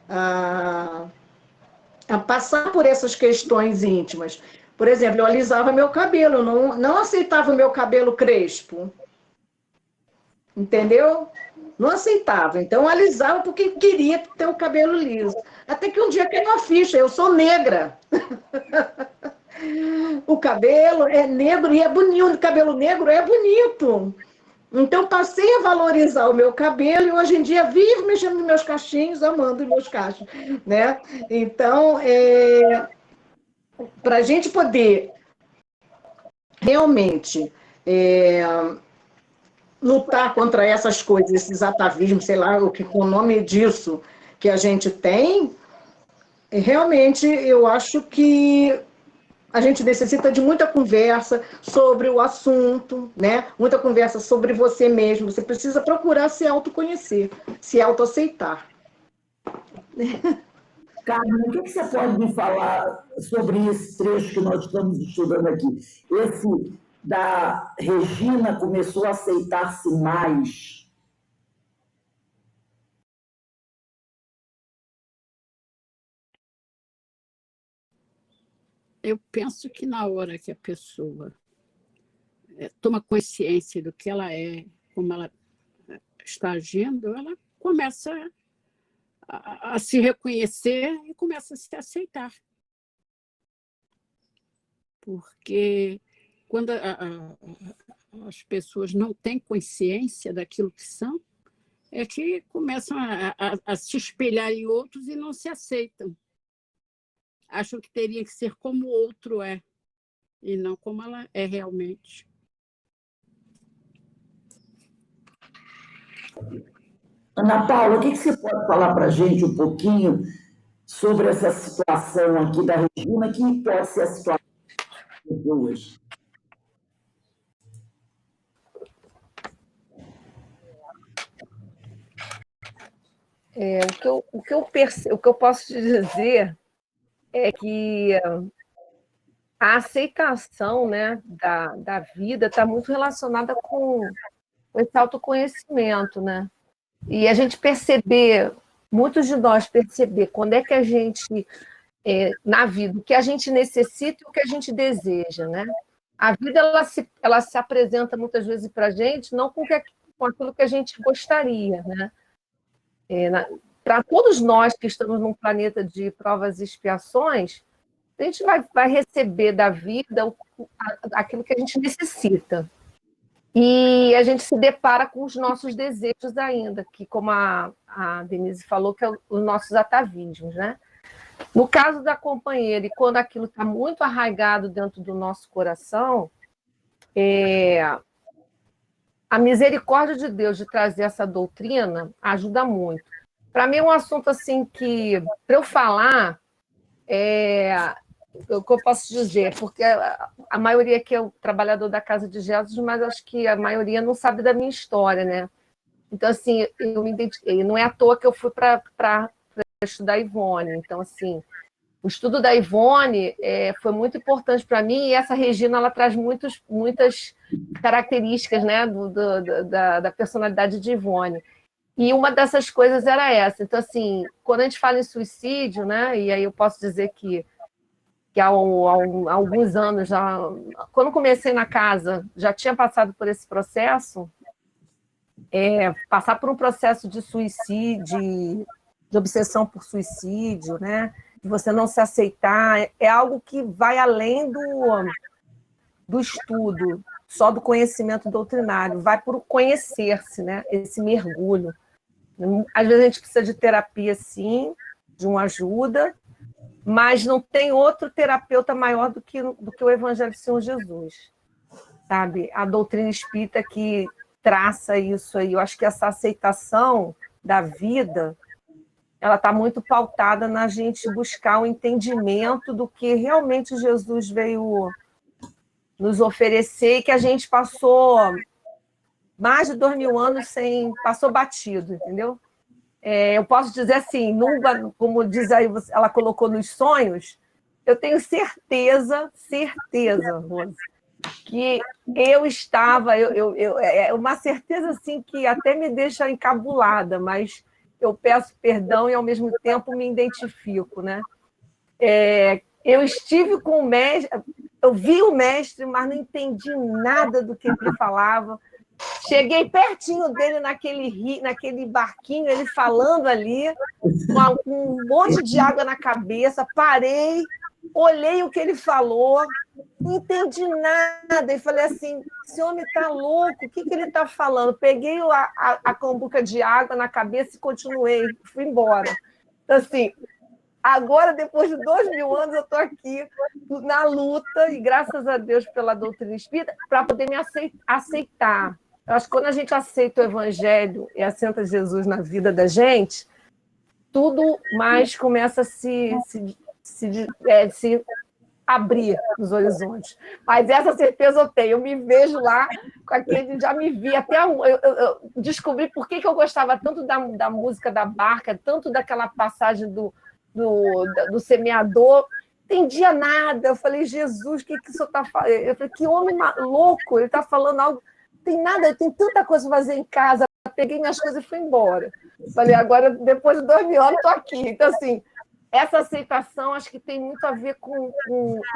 a passar por essas questões íntimas. Por exemplo, eu alisava meu cabelo, eu não aceitava o meu cabelo crespo, entendeu? Não aceitava, então eu alisava porque queria ter o cabelo liso. Até que um dia caiu uma ficha, eu sou negra. O cabelo é negro e é bonito, o cabelo negro é bonito. Então, passei a valorizar o meu cabelo e hoje em dia vivo mexendo nos meus cachinhos, amando os meus cachos, né? Então, para a gente poder realmente lutar contra essas coisas, esses atavismos, sei lá, o nome disso que a gente tem, realmente eu acho que a gente necessita de muita conversa sobre o assunto, né? Muita conversa sobre você mesmo. Você precisa procurar se autoconhecer, se autoaceitar. Carmen, o que você pode me falar sobre esse trecho que nós estamos estudando aqui? Esse da Regina começou a aceitar-se mais? Eu penso que na hora que a pessoa toma consciência do que ela é, como ela está agindo, ela começa a se reconhecer e começa a se aceitar. Porque quando as pessoas não têm consciência daquilo que são, é que começam a se espelhar em outros e não se aceitam. Acham que teria que ser como o outro é, e não como ela é realmente. Ana Paula, o que você pode falar para a gente um pouquinho sobre essa situação aqui da Regina, que pode ser a situação de hoje? O que eu posso te dizer é que a aceitação, né, da vida está muito relacionada com esse autoconhecimento, né? E a gente perceber, muitos de nós perceber quando é que a gente, na vida, o que a gente necessita e o que a gente deseja, né? A vida, ela se apresenta muitas vezes para a gente não com aquilo que a gente gostaria, né? Para todos nós que estamos num planeta de provas e expiações, a gente vai receber da vida aquilo que a gente necessita. E a gente se depara com os nossos desejos ainda, que, como a Denise falou, que é os nossos atavismos, né? No caso da companheira, e quando aquilo está muito arraigado dentro do nosso coração, a misericórdia de Deus de trazer essa doutrina ajuda muito. Para mim é um assunto assim que, para eu falar, o que eu posso dizer, porque a maioria aqui é o trabalhador da Casa de Jesus, mas acho que a maioria não sabe da minha história, né? Então, assim, eu me identifiquei. Não é à toa que eu fui para estudar Ivone. Então, assim, o estudo da Ivone foi muito importante para mim, e essa Regina, ela traz muitas características, né, da personalidade de Ivone. E uma dessas coisas era essa. Então, assim, quando a gente fala em suicídio, né, e aí eu posso dizer que há alguns anos, já, quando comecei na casa, já tinha passado por esse processo, passar por um processo de suicídio, de obsessão por suicídio, né, de você não se aceitar, é algo que vai além do estudo, só do conhecimento doutrinário, vai por conhecer-se, né, esse mergulho. Às vezes a gente precisa de terapia, sim, de uma ajuda, mas não tem outro terapeuta maior do que o Evangelho do Senhor Jesus, sabe? A doutrina espírita que traça isso aí. Eu acho que essa aceitação da vida, ela está muito pautada na gente buscar o entendimento do que realmente Jesus veio nos oferecer, e que a gente passou mais de 2000 anos passou batido, entendeu? Eu posso dizer assim, como diz aí, ela colocou nos sonhos, eu tenho certeza, Rose, que eu estava, é uma certeza assim que até me deixa encabulada, mas eu peço perdão e ao mesmo tempo me identifico, né? Eu estive com o mestre, eu vi o mestre, mas não entendi nada do que ele falava. Cheguei pertinho dele naquele barquinho, ele falando ali, com um monte de água na cabeça, parei, olhei o que ele falou, não entendi nada, e falei assim, esse homem está louco, o que ele está falando? Peguei a cambuca de água na cabeça e continuei, fui embora. Então, assim, agora, depois de 2000 anos, eu estou aqui na luta, e graças a Deus pela doutrina espírita, para poder me aceitar. Eu acho que quando a gente aceita o Evangelho e aceita Jesus na vida da gente, tudo mais começa a se abrir nos horizontes. Mas essa certeza eu tenho. Eu me vejo lá com aquele, já me vi. Até eu descobri por que eu gostava tanto da música da barca, tanto daquela passagem do semeador. entendia nada. Eu falei, Jesus, o que o senhor está falando? Eu falei, que homem louco, ele está falando algo. Não tem nada, tem tanta coisa para fazer em casa. Eu peguei minhas coisas e fui embora. Falei, agora, depois de 2 mil anos, estou aqui. Então, assim, essa aceitação acho que tem muito a ver com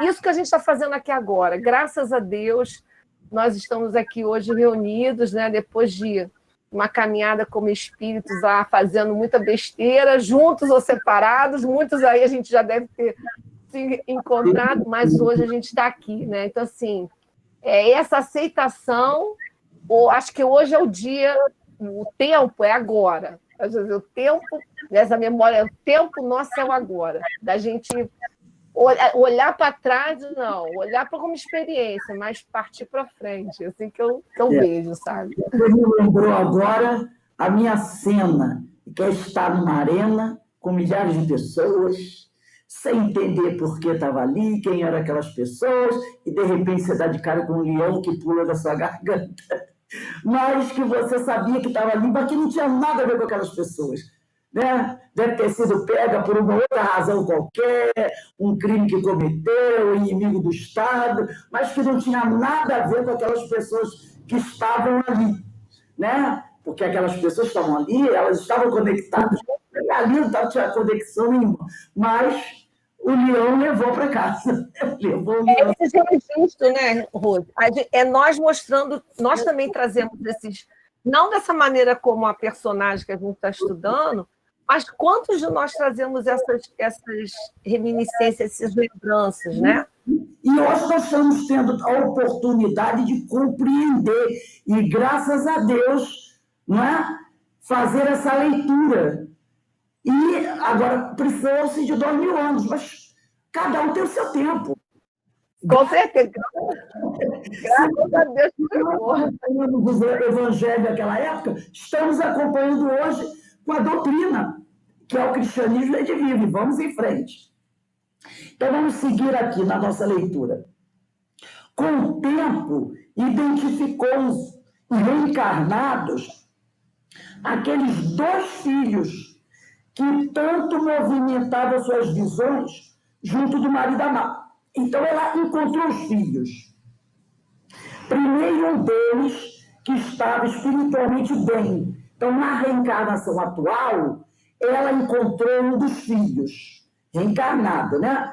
isso que a gente está fazendo aqui agora. Graças a Deus, nós estamos aqui hoje reunidos, né, depois de uma caminhada como espíritos lá, fazendo muita besteira, juntos ou separados, muitos aí a gente já deve ter se encontrado, mas hoje a gente está aqui, né? Então, assim, essa aceitação, acho que hoje é o dia, o tempo é agora. Às vezes o tempo, nessa memória, o tempo nosso é o agora, da gente olhar para trás, não, olhar para como experiência, mas partir para frente, assim que eu vejo, sabe? Você me lembrou agora a minha cena, que é estar numa arena com milhares de pessoas, sem entender por que estava ali, quem eram aquelas pessoas, e de repente você dá de cara com um leão que pula da sua garganta, mas que você sabia que estava ali, mas que não tinha nada a ver com aquelas pessoas. Né? Deve ter sido pega por uma outra razão qualquer, um crime que cometeu, inimigo do Estado, mas que não tinha nada a ver com aquelas pessoas que estavam ali, né? Porque aquelas pessoas estavam ali, elas estavam conectadas, ali não tinha conexão nenhuma, mas o leão levou para casa. Levou o leão. Esse registro, né, Rose? É nós mostrando, nós também trazemos esses, não dessa maneira como a personagem que a gente está estudando, mas quantos de nós trazemos essas reminiscências, essas lembranças, né? E hoje nós estamos tendo a oportunidade de compreender, e graças a Deus, não é? Fazer essa leitura. E agora precisou-se de 2 mil anos, mas cada um tem o seu tempo. Com certeza. Graças a Deus que acompanhamos o Evangelho daquela época, estamos acompanhando hoje com a doutrina, que é o cristianismo redivivo. Vamos em frente. Então, vamos seguir aqui na nossa leitura. Com o tempo, identificou os reencarnados aqueles 2 filhos que tanto movimentavam suas visões junto do marido amado. Então, ela encontrou os filhos. Primeiro, um deles que estava espiritualmente bem. Então, na reencarnação atual, ela encontrou um dos filhos, reencarnado, né?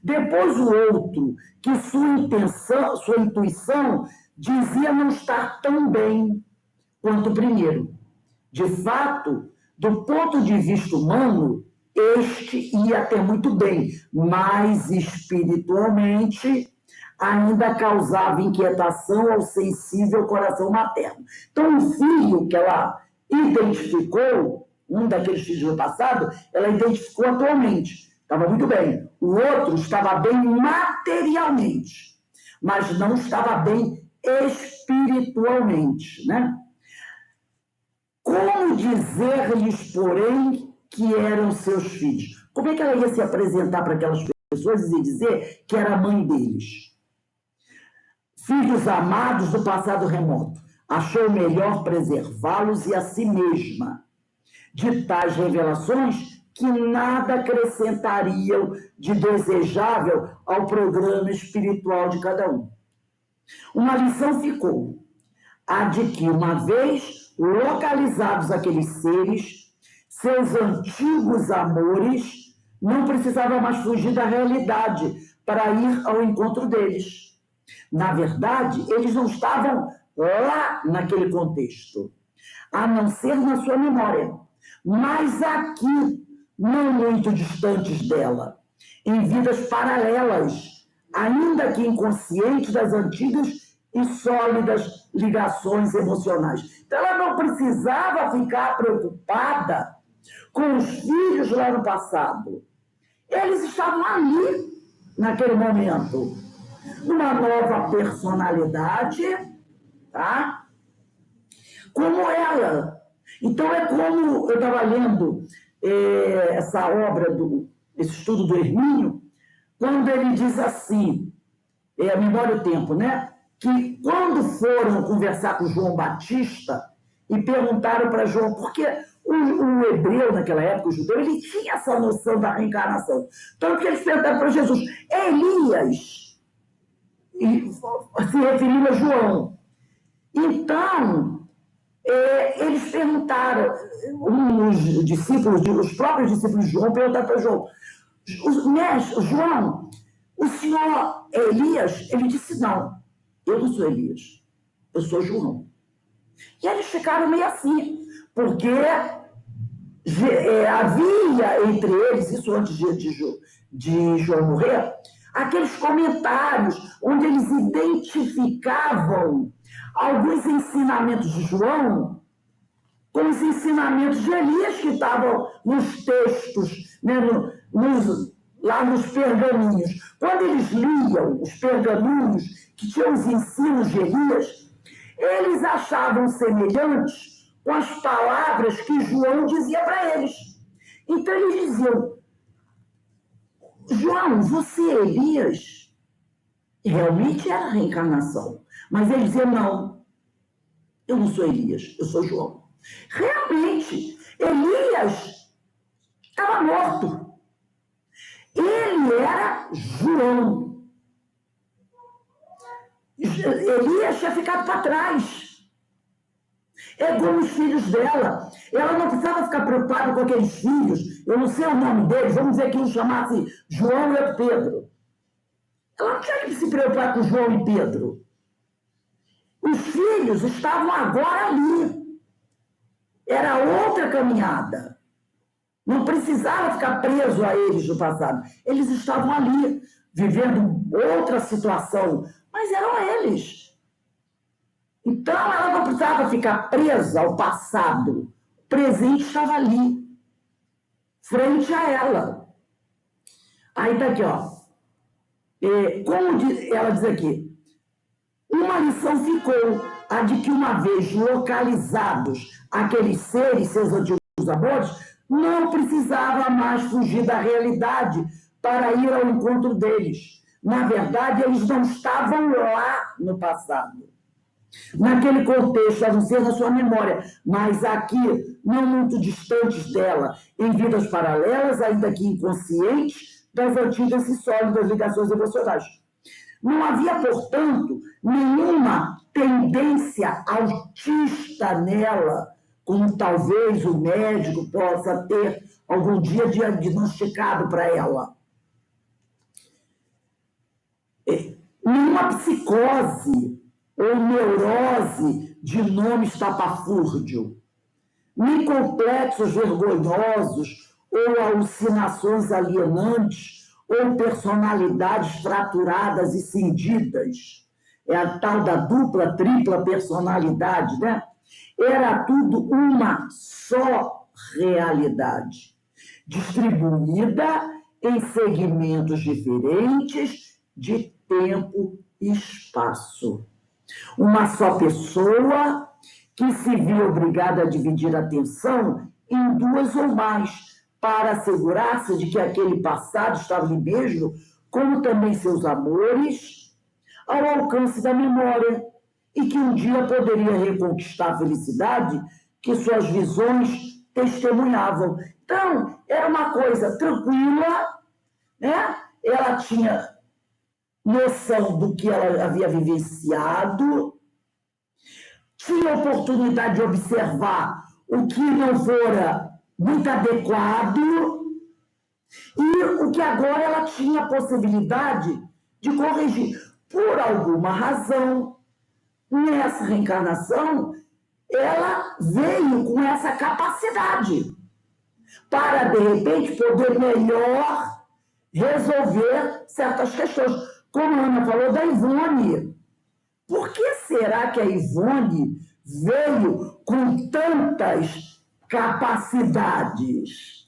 Depois, o outro, que sua intuição dizia não estar tão bem quanto o primeiro. De fato, do ponto de vista humano, este ia até muito bem, mas espiritualmente ainda causava inquietação ao sensível coração materno. Então, o filho que ela identificou, um daqueles filhos do passado, ela identificou atualmente. Estava muito bem. O outro estava bem materialmente, mas não estava bem espiritualmente, né? Como dizer-lhes, porém, que eram seus filhos? Como é que ela ia se apresentar para aquelas pessoas e dizer que era a mãe deles? Filhos amados do passado remoto, achou melhor preservá-los e a si mesma de tais revelações que nada acrescentariam de desejável ao programa espiritual de cada um. Uma lição ficou, a de que, uma vez localizados aqueles seres, seus antigos amores não precisavam mais fugir da realidade para ir ao encontro deles. Na verdade, eles não estavam lá naquele contexto, a não ser na sua memória, mas aqui, não muito distantes dela, em vidas paralelas, ainda que inconscientes das antigas e sólidas ligações emocionais. Então, ela não precisava ficar preocupada com os filhos lá no passado. Eles estavam ali, naquele momento, numa nova personalidade, tá? Como ela. Então, é como eu estava lendo essa obra, esse estudo do Hermínio, quando ele diz assim, a memória e o tempo, né? Que quando foram conversar com João Batista e perguntaram para João, porque O hebreu, naquela época, o judeu, ele tinha essa noção da reencarnação. Tanto que eles perguntaram para Jesus, Elias, e se referindo a João. Então, eles perguntaram, os próprios discípulos de João perguntaram para João, João, o senhor é Elias? Ele disse, não, eu não sou Elias, eu sou João. E eles ficaram meio assim, porque havia entre eles, isso antes de João morrer, aqueles comentários onde eles identificavam alguns ensinamentos de João com os ensinamentos de Elias que estavam nos textos, né, lá nos pergaminhos. Quando eles liam os pergaminhos que tinham os ensinos de Elias, eles achavam semelhantes com as palavras que João dizia para eles. Então eles diziam, João, você é Elias? Realmente era a reencarnação. Mas ele dizia, não, eu não sou Elias, eu sou João. Realmente, Elias estava morto. Ele era João. Elias tinha ficado para trás. É como os filhos dela. Ela não precisava ficar preocupada com aqueles filhos. Eu não sei o nome deles. Vamos dizer que um chamasse João e outro Pedro. Ela não tinha que se preocupar com João e Pedro. Os filhos estavam agora ali. Era outra caminhada. Não precisava ficar preso a eles no passado. Eles estavam ali, vivendo outra situação. Mas eram eles. Então, ela não precisava ficar presa ao passado. O presente estava ali, frente a ela. Aí está aqui, ó. Como ela diz aqui, uma lição ficou, a de que uma vez localizados aqueles seres, seus antigos amores, não precisava mais fugir da realidade para ir ao encontro deles. Na verdade, eles não estavam lá no passado. Naquele contexto, a não ser na sua memória, mas aqui, não muito distantes dela, em vidas paralelas, ainda que inconscientes, das antigas e sólidas ligações emocionais. Não havia, portanto, nenhuma tendência autista nela, como talvez o médico possa ter algum dia diagnosticado para ela. Nenhuma psicose ou neurose de nome estapafúrdio, nem complexos vergonhosos ou alucinações alienantes ou personalidades fraturadas e cindidas. É a tal da dupla, tripla personalidade, né? Era tudo uma só realidade, distribuída em segmentos diferentes de tempo e espaço. Uma só pessoa que se viu obrigada a dividir a atenção em duas ou mais, para assegurar-se de que aquele passado estava ali mesmo, como também seus amores, ao alcance da memória, e que um dia poderia reconquistar a felicidade que suas visões testemunhavam. Então, era uma coisa tranquila, né? Ela tinha noção do que ela havia vivenciado, tinha oportunidade de observar o que não fora muito adequado e o que agora ela tinha a possibilidade de corrigir. Por alguma razão, nessa reencarnação, ela veio com essa capacidade para, de repente, poder melhor resolver certas questões. Como a Ana falou da Ivone. Por que será que a Ivone veio com tantas capacidades?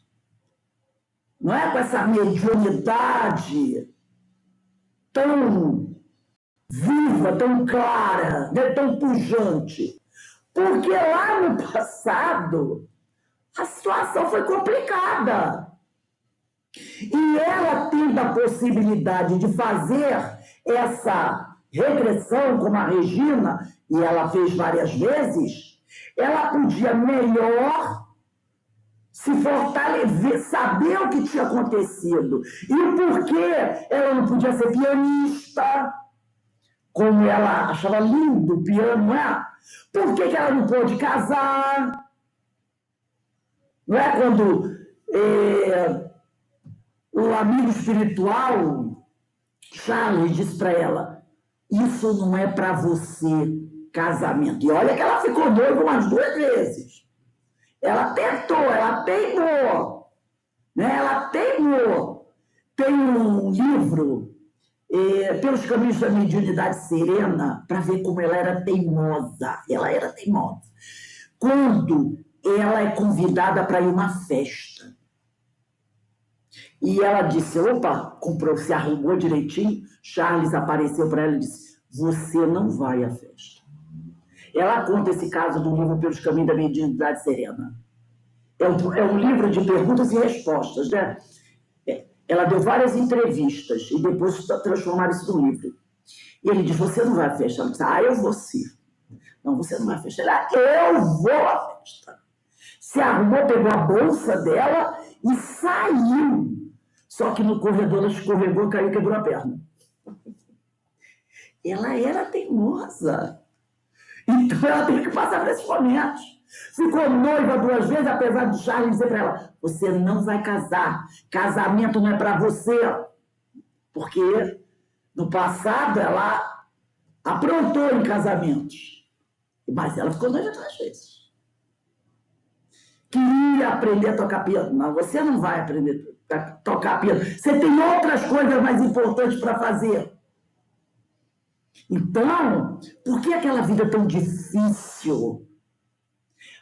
Não é com essa mediunidade tão viva, tão clara, né, tão pujante? Porque lá no passado a situação foi complicada. E ela tendo a possibilidade de fazer essa regressão, como a Regina, e ela fez várias vezes, ela podia melhor se fortalecer, saber o que tinha acontecido e o porquê ela não podia ser pianista, como ela achava lindo o piano, não é? Por que ela não pôde casar? Não é quando o amigo espiritual, Charles, disse para ela, isso não é para você, casamento. E olha que ela ficou noiva umas 2 vezes. Ela tentou, ela teimou. Né? Ela teimou. Tem um livro, Pelos Caminhos da Mediunidade Serena, para ver como ela era teimosa. Ela era teimosa. Quando ela é convidada para ir a uma festa. E ela disse, opa, comprou, se arrumou direitinho. Charles apareceu para ela e disse, você não vai à festa. Ela conta esse caso do livro Pelos Caminhos da Mediunidade Serena. É um livro de perguntas e respostas, né? Ela deu várias entrevistas e depois transformaram isso num livro. E ele diz, você não vai à festa? Ela disse, eu vou sim. Não, você não vai à festa. Ela, eu vou à festa. Se arrumou, pegou a bolsa dela e saiu. Só que no corredor ela escorregou, caiu e quebrou a perna. Ela era teimosa. Então ela teve que passar por esses momentos. Ficou noiva 2 vezes, apesar de Charles dizer para ela, você não vai casar. Casamento não é para você. Porque no passado ela aprontou em casamentos. Mas ela ficou noiva 2 vezes. Queria aprender a tocar piano. Não, você não vai aprender a tocar piano. Você tem outras coisas mais importantes para fazer. Então, por que aquela vida tão difícil?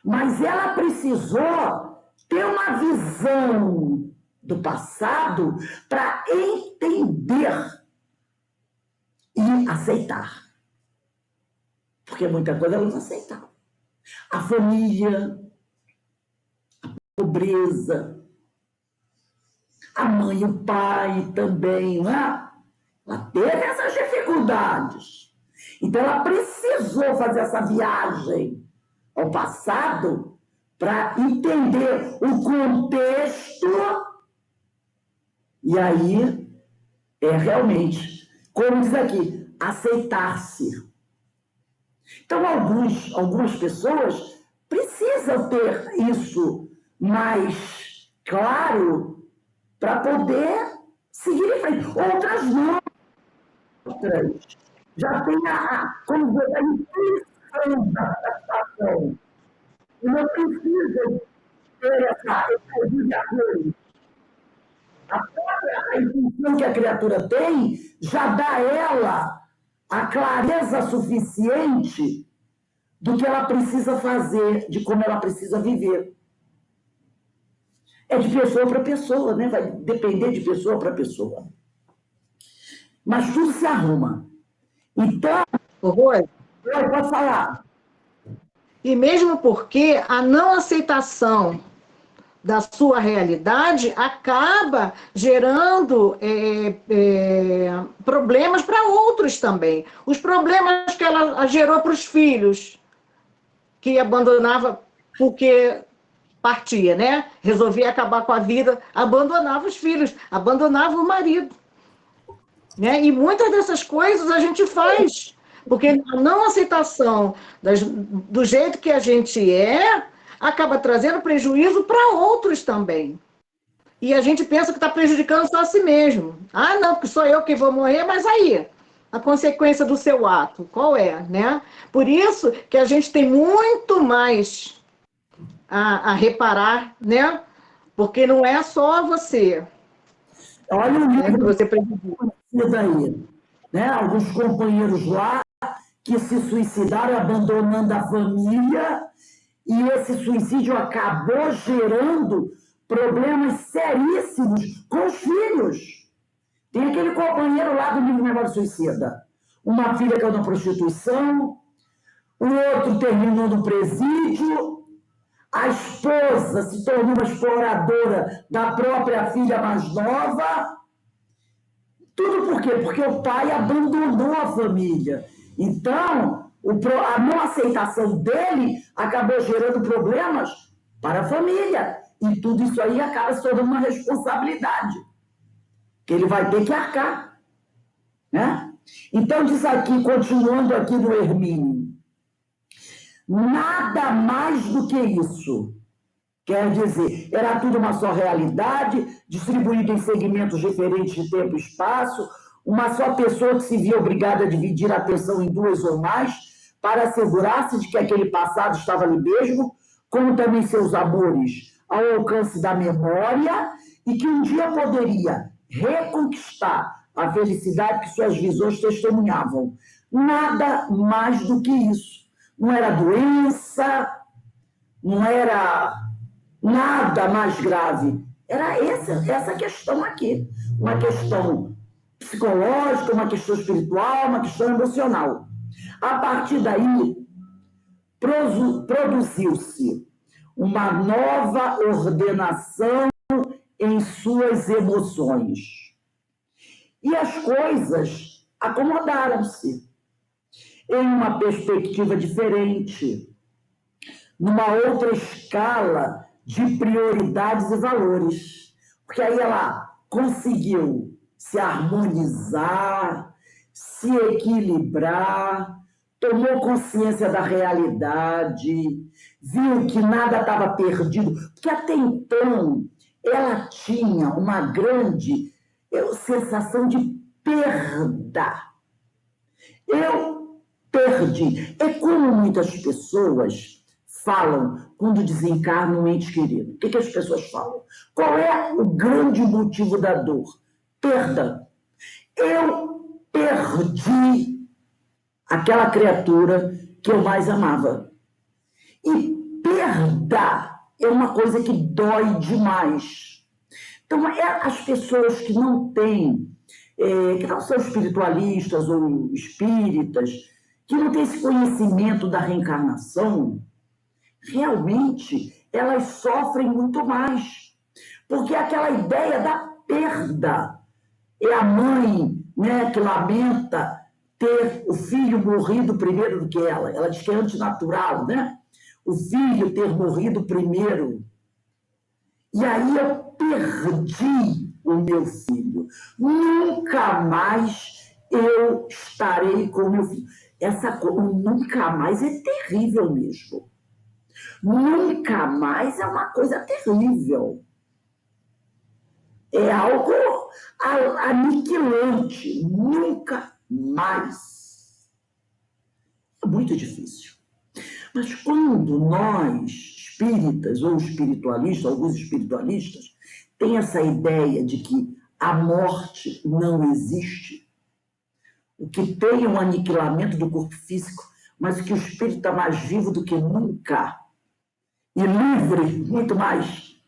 Mas ela precisou ter uma visão do passado para entender e aceitar. Porque muita coisa ela não aceitava. A família, a pobreza, a mãe e o pai também, não é? Ela teve essas dificuldades. Então, ela precisou fazer essa viagem ao passado para entender o contexto. E aí, realmente, como diz aqui, aceitar-se. Então, algumas pessoas precisam ter isso mais claro para poder seguir em frente. Outras não. Outras já tem como dizer, a intuição da situação. Não precisa ter essa ajuda. A própria intuição que a criatura tem já dá a ela a clareza suficiente do que ela precisa fazer, de como ela precisa viver. É de pessoa para pessoa, né? Vai depender de pessoa para pessoa. Mas tudo se arruma. Então, pode falar. E mesmo porque a não aceitação da sua realidade acaba gerando problemas para outros também. Os problemas que ela gerou para os filhos, que abandonava porque partia, né? Resolvia acabar com a vida, abandonava os filhos, abandonava o marido. Né? E muitas dessas coisas a gente faz, porque a não aceitação do jeito que a gente acaba trazendo prejuízo para outros também. E a gente pensa que está prejudicando só a si mesmo. Ah, não, porque sou eu que vou morrer, mas aí, a consequência do seu ato, qual é? Né? Por isso que a gente tem muito mais a reparar, né? Porque não é só você. Olha o livro que você prejudica. Daí, né? Alguns companheiros lá que se suicidaram abandonando a família e esse suicídio acabou gerando problemas seríssimos com os filhos. Tem aquele companheiro lá do livro Memória Suicida. Uma filha caiu na prostituição, o outro terminou no presídio, a esposa se tornou uma exploradora da própria filha mais nova. Tudo por quê? Porque o pai abandonou a família. Então, a não aceitação dele acabou gerando problemas para a família. E tudo isso aí acaba se tornando uma responsabilidade, que ele vai ter que arcar, né? Então, diz aqui, continuando aqui no Hermínio, nada mais do que isso. Quer dizer, era tudo uma só realidade, distribuída em segmentos diferentes de tempo e espaço, uma só pessoa que se via obrigada a dividir a atenção em duas ou mais, para assegurar-se de que aquele passado estava ali mesmo, como também seus amores, ao alcance da memória, e que um dia poderia reconquistar a felicidade que suas visões testemunhavam. Nada mais do que isso. Não era doença, não era nada mais grave. Era essa questão aqui. Uma questão psicológica, uma questão espiritual, uma questão emocional. A partir daí, produziu-se uma nova ordenação em suas emoções. E as coisas acomodaram-se em uma perspectiva diferente, numa outra escala de prioridades e valores. Porque aí ela conseguiu se harmonizar, se equilibrar, tomou consciência da realidade, viu que nada estava perdido, porque até então ela tinha uma grande sensação de perda. Eu perdi. É como muitas pessoas falam quando desencarnam um ente querido. O que as pessoas falam? Qual é o grande motivo da dor? Perda. Eu perdi aquela criatura que eu mais amava. E perda é uma coisa que dói demais. Então, as pessoas que não têm, que não são espiritualistas ou espíritas, que não têm esse conhecimento da reencarnação, realmente elas sofrem muito mais. Porque aquela ideia da perda é a mãe, né, que lamenta ter o filho morrido primeiro do que ela. Ela diz que é antinatural, né? O filho ter morrido primeiro. E aí eu perdi o meu filho. Nunca mais eu estarei com o meu filho. O nunca mais é terrível mesmo. Nunca mais é uma coisa terrível. É algo aniquilante. Nunca mais. É muito difícil. Mas quando nós, espíritas ou espiritualistas, alguns espiritualistas, têm essa ideia de que a morte não existe, o que tem é um aniquilamento do corpo físico, mas que o espírito está mais vivo do que nunca, e livre, muito mais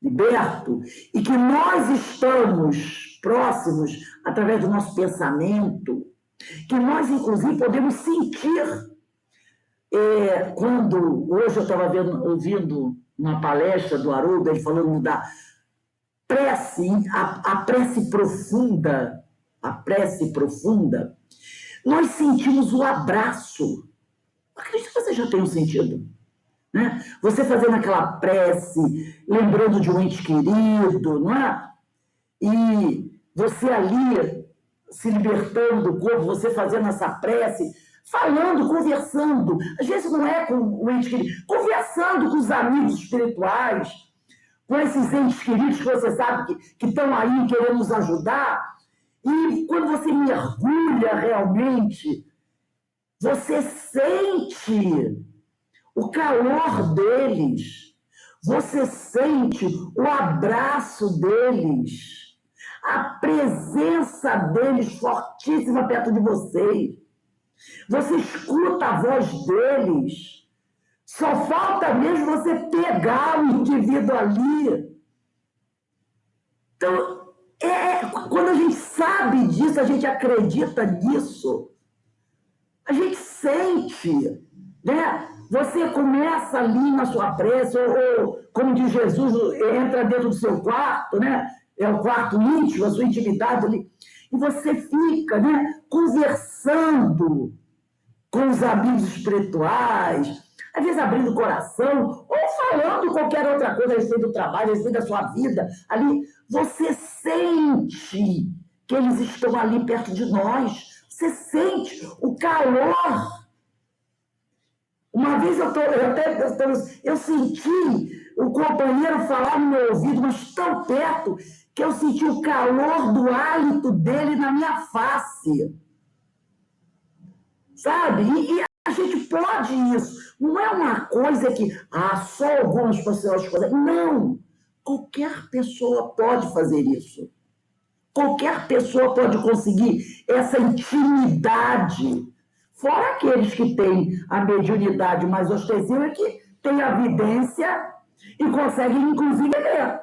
liberto, e que nós estamos próximos, através do nosso pensamento, que nós, inclusive, podemos sentir. Quando hoje eu estava ouvindo uma palestra do Haroldo, ele falando da prece, a prece profunda, nós sentimos o abraço. Acredito que você já tenha sentido, né? Você fazendo aquela prece, lembrando de um ente querido, não é? E você ali se libertando do corpo, você fazendo essa prece, falando, conversando, às vezes não é com o ente querido, conversando com os amigos espirituais, com esses entes queridos que você sabe que estão aí querendo nos ajudar, e quando você mergulha realmente, você sente o calor deles, você sente o abraço deles, a presença deles fortíssima perto de vocês. Você escuta a voz deles. Só falta mesmo você pegar o indivíduo ali. Então, quando a gente sabe disso, a gente acredita nisso, a gente sente, né? Você começa ali na sua prece, ou como diz Jesus, entra dentro do seu quarto, né? É o quarto íntimo, a sua intimidade ali. E você fica, né, conversando com os amigos espirituais, às vezes abrindo o coração, ou falando qualquer outra coisa a respeito do trabalho, a respeito da sua vida. Ali, você sente que eles estão ali perto de nós. Você sente o calor. Uma vez eu senti o companheiro falar no meu ouvido, mas tão perto, que eu senti o calor do hálito dele na minha face. Sabe? E a gente pode isso. Não é uma coisa que só algumas pessoas fazem. Não. Qualquer pessoa pode fazer isso. Qualquer pessoa pode conseguir essa intimidade. Fora aqueles que têm a mediunidade mais ostensiva, que têm a vidência e conseguem, inclusive, ler.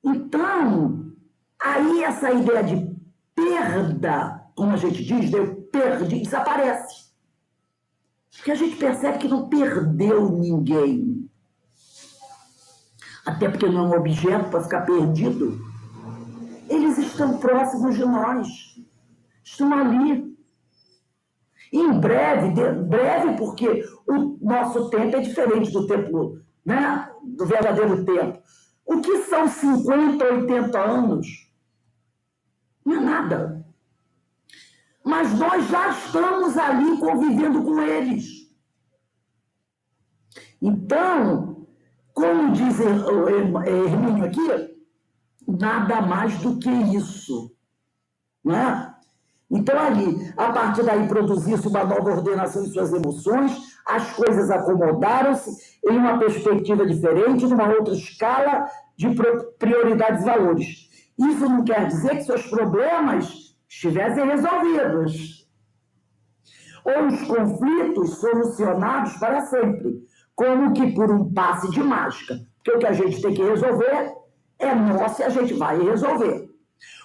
Então, aí essa ideia de perda, como a gente diz, eu perdi, desaparece. Porque a gente percebe que não perdeu ninguém. Até porque não é um objeto para ficar perdido. Eles estão próximos de nós. Estão ali. Em breve, porque o nosso tempo é diferente do tempo, né, do verdadeiro tempo. O que são 50, 80 anos? Não é nada. Mas nós já estamos ali convivendo com eles. Então, como diz o Hermínio aqui, nada mais do que isso. Não é? Então, ali, a partir daí, produziu-se uma nova ordenação em suas emoções, as coisas acomodaram-se em uma perspectiva diferente, numa outra escala de prioridades e valores. Isso não quer dizer que seus problemas estivessem resolvidos, ou os conflitos solucionados para sempre, como que por um passe de mágica. Porque o que a gente tem que resolver é nosso e a gente vai resolver.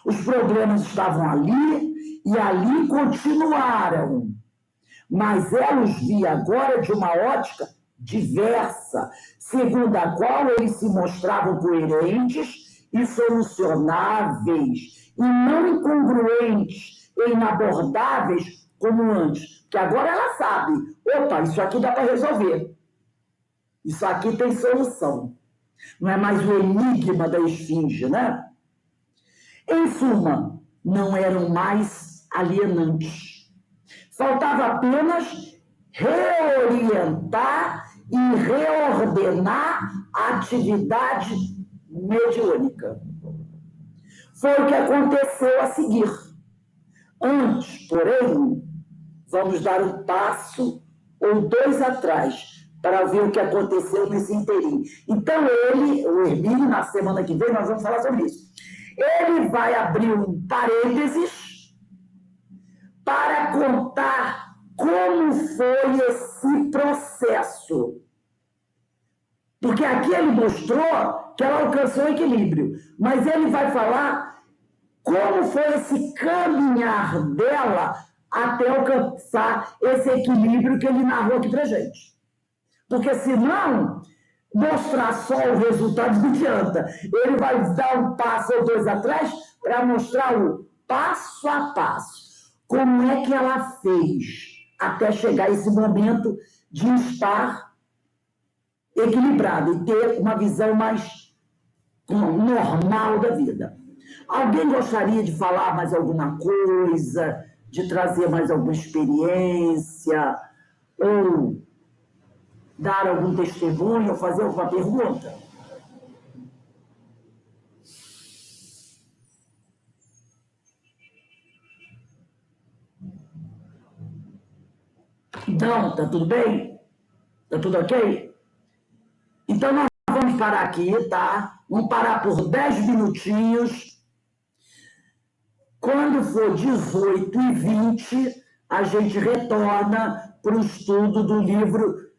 Os problemas estavam ali e ali continuaram. Mas ela os via agora de uma ótica diversa, segundo a qual eles se mostravam coerentes e solucionáveis, e não incongruentes e inabordáveis como antes. Que agora ela sabe, opa, isso aqui dá para resolver. Isso aqui tem solução. Não é mais o enigma da esfinge, né? Em suma, não eram mais alienantes. Faltava apenas reorientar e reordenar a atividade mediúnica. Foi o que aconteceu a seguir. Antes, porém, vamos dar um passo ou dois atrás para ver o que aconteceu nesse inteirinho. Então, o Hermínio, na semana que vem, nós vamos falar sobre isso. Ele vai abrir um parênteses para contar como foi esse processo. Porque aqui ele mostrou que ela alcançou o equilíbrio, mas ele vai falar como foi esse caminhar dela até alcançar esse equilíbrio que ele narrou aqui pra gente. Porque senão, mostrar só o resultado não adianta. Ele vai dar um passo ou dois atrás para mostrar o passo a passo. Como é que ela fez até chegar a esse momento de estar equilibrada e ter uma visão mais normal da vida. Alguém gostaria de falar mais alguma coisa, de trazer mais alguma experiência, ou dar algum testemunho, ou fazer alguma pergunta? Então, tá tudo bem? Tá tudo ok? Então, nós vamos parar aqui, tá? Vamos parar por 10 minutinhos. Quando for 18h20, a gente retorna para o estudo do livro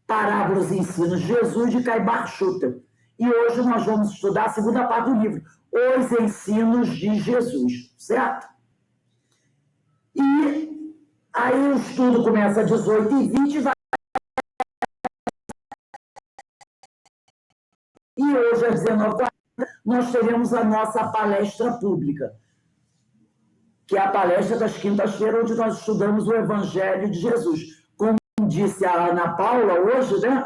Parábolas e Ensinos de Jesus, de Caibar Schutter. E hoje nós vamos estudar a segunda parte do livro, Os Ensinos de Jesus, certo? E aí o estudo começa às 18h20 e vai... E hoje, às 19h40, nós teremos a nossa palestra pública, que é a palestra das quintas-feiras, onde nós estudamos o Evangelho de Jesus, como como disse a Ana Paula hoje, né?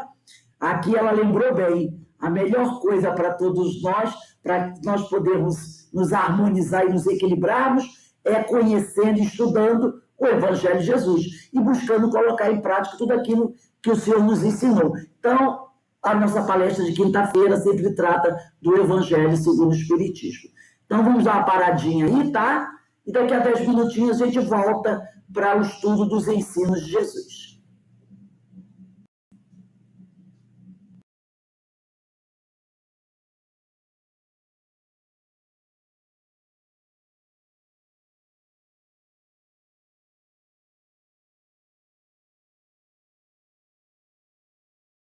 Aqui ela lembrou bem, a melhor coisa para todos nós, para nós podermos nos harmonizar e nos equilibrarmos, é conhecendo e estudando o Evangelho de Jesus e buscando colocar em prática tudo aquilo que o Senhor nos ensinou. Então, a nossa palestra de quinta-feira sempre trata do Evangelho segundo o Espiritismo. Então, vamos dar uma paradinha aí, tá? E daqui a 10 minutinhos a gente volta para o estudo dos ensinos de Jesus.